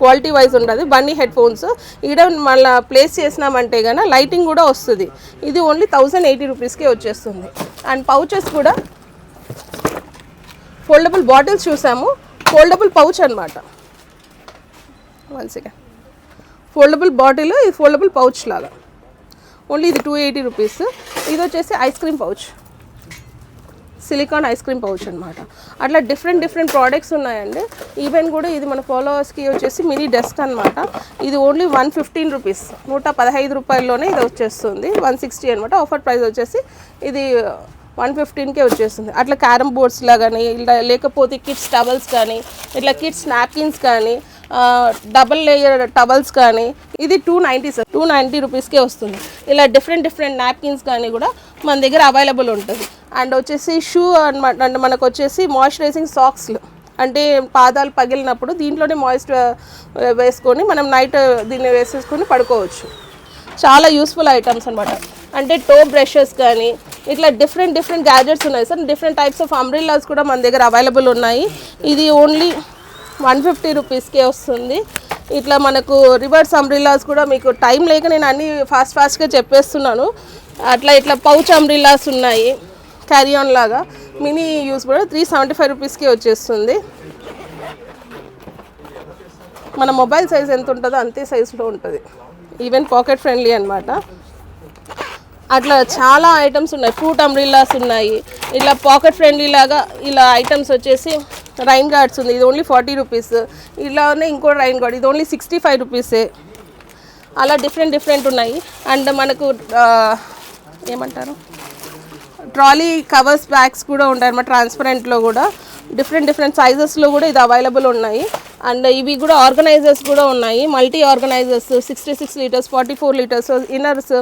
క్వాలిటీ వైజ్ ఉంటుంది. బన్నీ హెడ్ ఫోన్స్ ఈడ మళ్ళీ ప్లేస్ చేసినామంటే కన్నా లైటింగ్ కూడా వస్తుంది. ఇది ఓన్లీ 1080 రూపీస్కే వచ్చేస్తుంది. అండ్ పౌచెస్ కూడా ఫోల్డబుల్ బాటిల్స్ చూసాము, ఫోల్డబుల్ పౌచ్ అనమాట. 1 సెకండ్, ఫోల్డబుల్ బాటిల్, ఇది ఫోల్డబుల్ పౌచ్ లాగా. ఓన్లీ ఇది 280 రూపీస్. ఇది వచ్చేసి ice cream pouch, silicon ice cream pouch అనమాట. అట్లా డిఫరెంట్ ప్రోడక్ట్స్ ఉన్నాయండి. ఈవెన్ కూడా ఇది మన ఫాలోవర్స్కి వచ్చేసి మినీ డెస్క్ అనమాట. ఇది ఓన్లీ 115 రూపీస్, 115 రూపాయల్లోనే ఇది వచ్చేస్తుంది. 160 అనమాట. ఆఫర్ ప్రైస్ వచ్చేసి ఇది 115కే వచ్చేస్తుంది. అట్లా క్యారమ్ బోర్డ్స్ లాగాని, ఇలా లేకపోతే కిడ్స్ టవల్స్ కానీ, ఇట్లా కిడ్స్ నాప్కిన్స్ కానీ, డబల్ లేయర్ టవల్స్ కానీ, ఇది 290 సార్, 290 రూపీస్కే వస్తుంది. ఇలా డిఫరెంట్ నాప్కిన్స్ కానీ కూడా మన దగ్గర అవైలబుల్ ఉంటుంది. అండ్ వచ్చేసి షూ అనమాట, అంటే మనకు వచ్చేసి మాయిశ్చరైజింగ్ సాక్స్లు, అంటే పాదాలు పగిలినప్పుడు దీంట్లోనే మాయిశ్చర్ వేసుకొని మనం నైట్ దీన్ని వేసేసుకొని పడుకోవచ్చు. చాలా యూస్ఫుల్ ఐటమ్స్ అనమాట. అంటే టో బ్రషెస్ కానీ, ఇట్లా డిఫరెంట్ గ్యాజెట్స్ ఉన్నాయి sir. Different types of umbrellas కూడా మన దగ్గర అవైలబుల్ ఉన్నాయి. ఇది ఓన్లీ 150 రూపీస్కే వస్తుంది. ఇట్లా మనకు రివర్స్ అంబ్రిల్లాస్ కూడా, మీకు టైం లేక నేను అన్నీ ఫాస్ట్గా చెప్పేస్తున్నాను. ఇట్లా పౌచ్ అంబ్రిల్లాస్ ఉన్నాయి, క్యారీ ఆన్ లాగా. మినీ యూస్ కూడా 375 రూపీస్కే వచ్చేస్తుంది. మన మొబైల్ సైజ్ ఎంత ఉంటుందో అంతే సైజులో ఉంటుంది. ఈవెన్ పాకెట్ ఫ్రెండ్లీ అనమాట. అట్లా చాలా ఐటమ్స్ ఉన్నాయి. ఫ్రూట్ అంబ్రిల్లాస్ ఉన్నాయి. ఇలా పాకెట్ ఫ్రెండ్లీ లాగా ఇలా ఐటమ్స్ వచ్చేసి రైన్ గార్డ్స్ ఉంది, ఇది ఓన్లీ 40 రూపీస్. ఇలానే ఇంకో రైన్ గార్డ్, ఇది ఓన్లీ 65 రూపీసే. అలా డిఫరెంట్ ఉన్నాయి. అండ్ మనకు ఏమంటారు, ట్రాలీ కవర్స్ బ్యాగ్స్ కూడా ఉంటాయి అన్నమాట, ట్రాన్స్పరెంట్లో కూడా. డిఫరెంట్ సైజెస్లో కూడా ఇది అవైలబుల్ ఉన్నాయి. అండ్ ఇవి కూడా ఆర్గనైజర్స్ కూడా ఉన్నాయి, multi organisers, 66 litres, 44 litres, inners,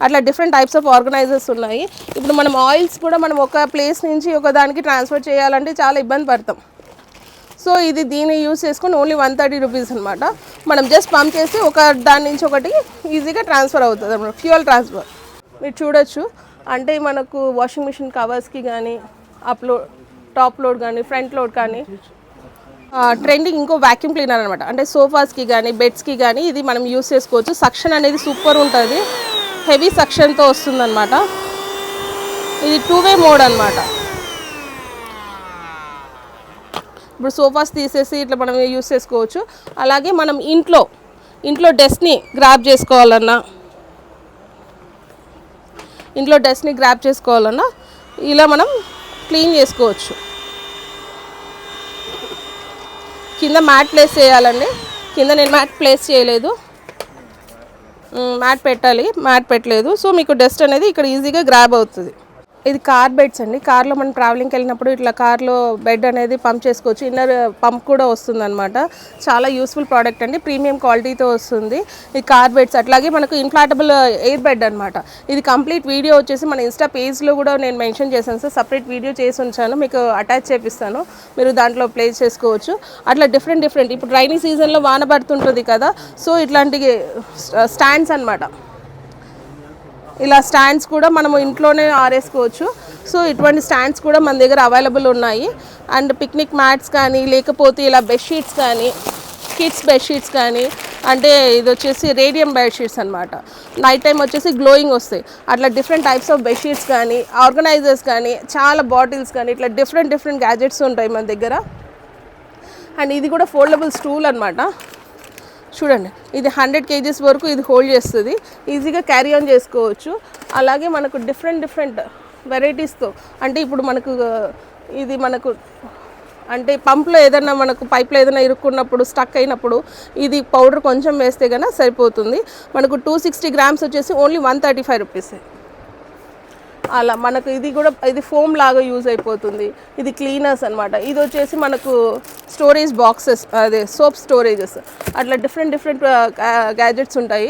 అట్లా డిఫరెంట్ టైప్స్ ఆఫ్ ఆర్గనైజర్స్ ఉన్నాయి. ఇప్పుడు మనం ఆయిల్స్ కూడా మనం ఒక ప్లేస్ నుంచి ఒక దానికి ట్రాన్స్ఫర్ చేయాలంటే చాలా ఇబ్బంది పడతాం. సో ఇది దీన్ని యూస్ చేసుకొని ఓన్లీ 130 రూపీస్ అనమాట. మనం జస్ట్ పంప్ చేసి ఒక దాని నుంచి ఒకటి ఈజీగా ట్రాన్స్ఫర్ అవుతుంది అన్నమాట, ఫ్యూయల్ ట్రాన్స్ఫర్. మీరు చూడొచ్చు, అంటే మనకు వాషింగ్ మిషన్ కవర్స్కి కానీ, టాప్ లోడ్ కానీ, ఫ్రంట్ లోడ్ కానీ. ట్రెండింగ్ ఇంకో వ్యాక్యూమ్ క్లీనర్ అనమాట, అంటే సోఫాస్కి కానీ, బెడ్స్కి కానీ ఇది మనం యూస్ చేసుకోవచ్చు. సక్షన్ అనేది సూపర్ ఉంటుంది, హెవీ సక్షన్తో వస్తుందన్నమాట. ఇది 2-way మోడ్ అనమాట. ఇప్పుడు సోఫాస్ తీసేసి ఇట్లా మనం యూస్ చేసుకోవచ్చు. అలాగే మనం ఇంట్లో డస్ట్ని గ్రాబ్ చేసుకోవాలన్నా, ఇలా మనం క్లీన్ చేసుకోవచ్చు. కింద మ్యాట్ ప్లేస్ చేయాలండి, కింద నేను మ్యాట్ ప్లేస్ చేయలేదు. మ్యాట్ పెట్టాలి, మ్యాట్ పెట్టలేదు. సో మీకు డస్ట్ అనేది ఇక్కడ ఈజీగా గ్రాబ్ అవుతుంది. ఇది కార్ బెడ్స్ అండి. కార్లో మనం ట్రావెలింగ్కి వెళ్ళినప్పుడు ఇట్లా కార్లో బెడ్ అనేది పంప్ చేసుకోవచ్చు. ఇన్నర్ పంప్ కూడా వస్తుంది అనమాట. చాలా యూస్ఫుల్ ప్రోడక్ట్ అండి, ప్రీమియం క్వాలిటీతో వస్తుంది ఈ కార్ బెడ్స్. అట్లాగే మనకు ఇన్ఫ్లాటబుల్ ఎయిర్ బెడ్ అనమాట. ఇది కంప్లీట్ వీడియో వచ్చేసి మన ఇన్స్టా పేజ్లో కూడా నేను మెన్షన్ చేశాను సార్, సపరేట్ వీడియో చేసి ఉంచాను, మీకు అటాచ్ చేపిస్తాను, మీరు దాంట్లో ప్లే చేసుకోవచ్చు. అట్లా డిఫరెంట్ ఇప్పుడు రైనీ సీజన్లో వాన పడుతుంటుంది కదా, సో ఇట్లాంటి స్టాండ్స్ అనమాట. ఇలా స్టాండ్స్ కూడా మనము ఇంట్లోనే ఆరేసుకోవచ్చు. సో ఇటువంటి స్టాండ్స్ కూడా మన దగ్గర అవైలబుల్ ఉన్నాయి. అండ్ పిక్నిక్ మ్యాట్స్ కానీ, లేకపోతే ఇలా బెడ్షీట్స్ కానీ, కిడ్స్ బెడ్షీట్స్ కానీ, అంటే ఇది వచ్చేసి రేడియం బెడ్షీట్స్ అనమాట. నైట్ టైం వచ్చేసి గ్లోయింగ్ వస్తాయి. అట్లా డిఫరెంట్ టైప్స్ ఆఫ్ బెడ్షీట్స్ కానీ, ఆర్గనైజర్స్ కానీ, చాలా బాటిల్స్ కానీ, ఇట్లా డిఫరెంట్ గ్యాజెట్స్ ఉంటాయి మన దగ్గర. అండ్ ఇది కూడా ఫోల్డబుల్ స్టూల్ అనమాట. చూడండి, ఇది 100 kgs వరకు ఇది హోల్డ్ చేస్తుంది, ఈజీగా క్యారీ ఆన్ చేసుకోవచ్చు. అలాగే మనకు డిఫరెంట్ వెరైటీస్తో, అంటే ఇప్పుడు మనకు ఇది మనకు అంటే పంప్లో ఏదైనా మనకు పైప్లో ఏదైనా ఇరుక్కున్నప్పుడు స్టక్ అయినప్పుడు ఇది పౌడర్ కొంచెం వేస్తే కనుక సరిపోతుంది. మనకు 260 grams వచ్చేసి ఓన్లీ 135 rupees. అలా మనకు ఇది కూడా ఇది ఫోమ్ లాగా యూజ్ అయిపోతుంది. ఇది క్లీనర్స్ అనమాట. ఇది వచ్చేసి మనకు స్టోరేజ్ బాక్సెస్, అదే సోప్ స్టోరేజెస్. అట్లా డిఫరెంట్ గ్యాజెట్స్ ఉంటాయి.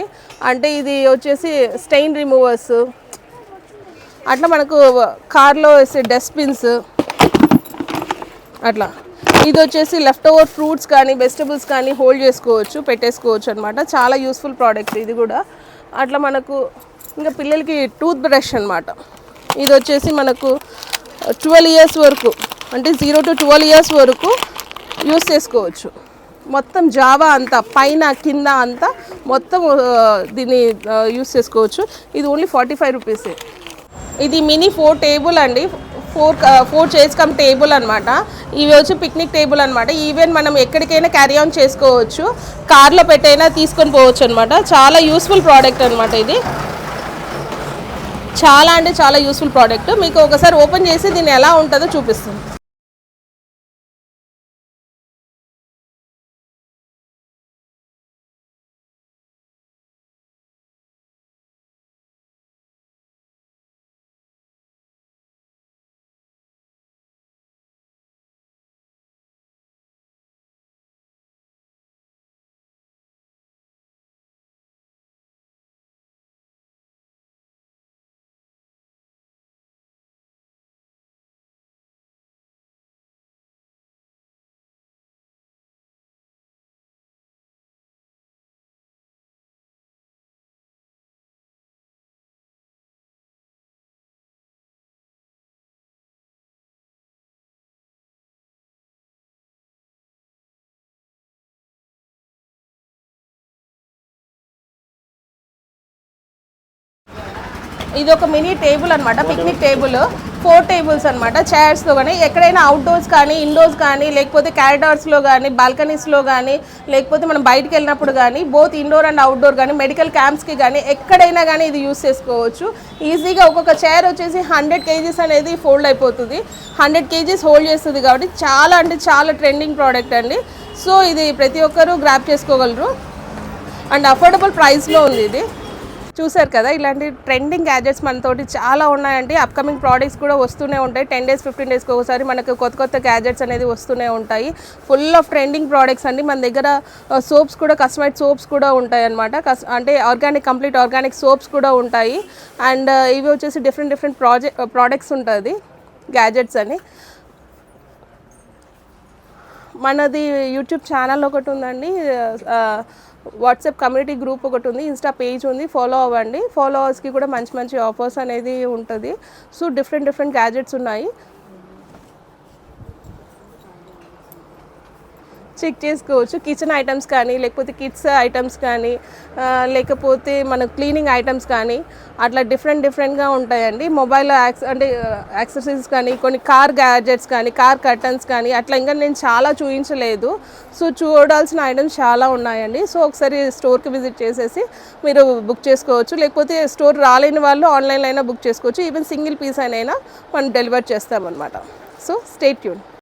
అంటే ఇది వచ్చేసి స్టెయిన్ రిమూవర్స్, అట్లా మనకు కార్లో వేసే డస్ట్బిన్స్ అట్లా. ఇది వచ్చేసి లెఫ్ట్ ఓవర్ ఫ్రూట్స్ కానీ వెజిటబుల్స్ కానీ హోల్డ్ చేసుకోవచ్చు, పెట్టేసుకోవచ్చు అనమాట. చాలా యూస్ఫుల్ ప్రోడక్ట్ ఇది కూడా. అట్లా మనకు ఇంకా పిల్లలకి టూత్ బ్రష్ అనమాట. ఇది వచ్చేసి మనకు 12 years వరకు, అంటే 0 to 12 years వరకు యూస్ చేసుకోవచ్చు. మొత్తం జావా అంతా పైన కింద అంతా మొత్తం దీన్ని యూస్ చేసుకోవచ్చు. ఇది ఓన్లీ 45 rupees. ఇది మినీ 4 టేబుల్ అండి, 4 చైర్స్ కమ్ టేబుల్ అనమాట. ఇవి వచ్చి పిక్నిక్ టేబుల్ అనమాట. ఈవెన్ మనం ఎక్కడికైనా క్యారీ ఆన్ చేసుకోవచ్చు, కార్లో పెట్టైనా తీసుకొని పోవచ్చు అనమాట. చాలా యూస్ఫుల్ ప్రోడక్ట్ అనమాట ఇది. చాలా అంటే చాలా యూస్ఫుల్ ప్రోడక్ట్. మీకు ఒకసారి ఓపెన్ చేసి దీన్ని ఎలా ఉంటుందో చూపిస్తుంది. ఇది ఒక మినీ టేబుల్ అనమాట, పిక్నిక్ టేబుల్. 4 tables అనమాట, చైర్స్తో. కానీ ఎక్కడైనా అవుట్డోర్స్ కానీ, ఇండోర్స్ కానీ, లేకపోతే క్యారిడార్స్లో కానీ, బాల్కనీస్లో కానీ, లేకపోతే మనం బయటికి వెళ్ళినప్పుడు కానీ, బోత్ ఇండోర్ అండ్ అవుట్డోర్ కానీ, మెడికల్ క్యాంప్స్కి కానీ, ఎక్కడైనా కానీ ఇది యూస్ చేసుకోవచ్చు ఈజీగా. ఒక్కొక్క చైర్ వచ్చేసి 100 kgs అనేది ఫోల్డ్ అయిపోతుంది, 100 kgs హోల్డ్ చేస్తుంది. కాబట్టి చాలా అంటే చాలా ట్రెండింగ్ ప్రోడక్ట్ అండి. సో ఇది ప్రతి ఒక్కరూ గ్రాప్ చేసుకోగలరు అండ్ అఫోర్డబుల్ ప్రైస్లో ఉంది ఇది. చూసారు కదా, ఇలాంటి ట్రెండింగ్ గ్యాజెట్స్ మనతోటి చాలా ఉన్నాయండి. అప్కమింగ్ ప్రోడక్ట్స్ కూడా వస్తూనే ఉంటాయి. 10 days 15 daysకి ఒకసారి మనకు కొత్త గ్యాజెట్స్ అనేది వస్తూనే ఉంటాయి. ఫుల్ ఆఫ్ ట్రెండింగ్ ప్రోడక్ట్స్ అండి. మన దగ్గర సోప్స్ కూడా, కస్టమైజ్డ్ సోప్స్ కూడా ఉంటాయి అనమాట. అంటే కంప్లీట్ ఆర్గానిక్ సోప్స్ కూడా ఉంటాయి. అండ్ ఇవి వచ్చేసి డిఫరెంట్ ప్రోడక్ట్స్ ఉంటుంది గ్యాజెట్స్ అని. మనది యూట్యూబ్ ఛానల్ ఒకటి ఉందండి, వాట్సాప్ కమ్యూనిటీ గ్రూప్ ఒకటి ఉంది, ఇన్స్టా పేజ్ ఉంది, ఫాలో అవ్వండి. ఫాలోవర్స్కి కూడా మంచి ఆఫర్స్ అనేది ఉంటుంది. సో డిఫరెంట్ గ్యాజెట్స్ ఉన్నాయి, చెక్ చేసుకోవచ్చు. కిచెన్ ఐటమ్స్ కానీ, లేకపోతే కిడ్స్ ఐటమ్స్ కానీ, లేకపోతే మన క్లీనింగ్ ఐటమ్స్ కానీ, అట్లా డిఫరెంట్గా ఉంటాయండి. మొబైల్ అంటే యాక్సెసరీస్ కానీ, కొన్ని కార్ గ్యాజెట్స్ కానీ, కార్ కర్టన్స్ కానీ, అట్లా ఇంకా నేను చాలా చూపించలేదు. సో చూడాల్సిన ఐటమ్స్ చాలా ఉన్నాయండి. సో ఒకసారి స్టోర్కి విజిట్ చేసేసి మీరు బుక్ చేసుకోవచ్చు. లేకపోతే స్టోర్ రాలేని వాళ్ళు ఆన్లైన్లో అయినా బుక్ చేసుకోవచ్చు. ఈవెన్ సింగిల్ పీస్ అయినా మనం డెలివర్ చేస్తామన్నమాట. So stay tune.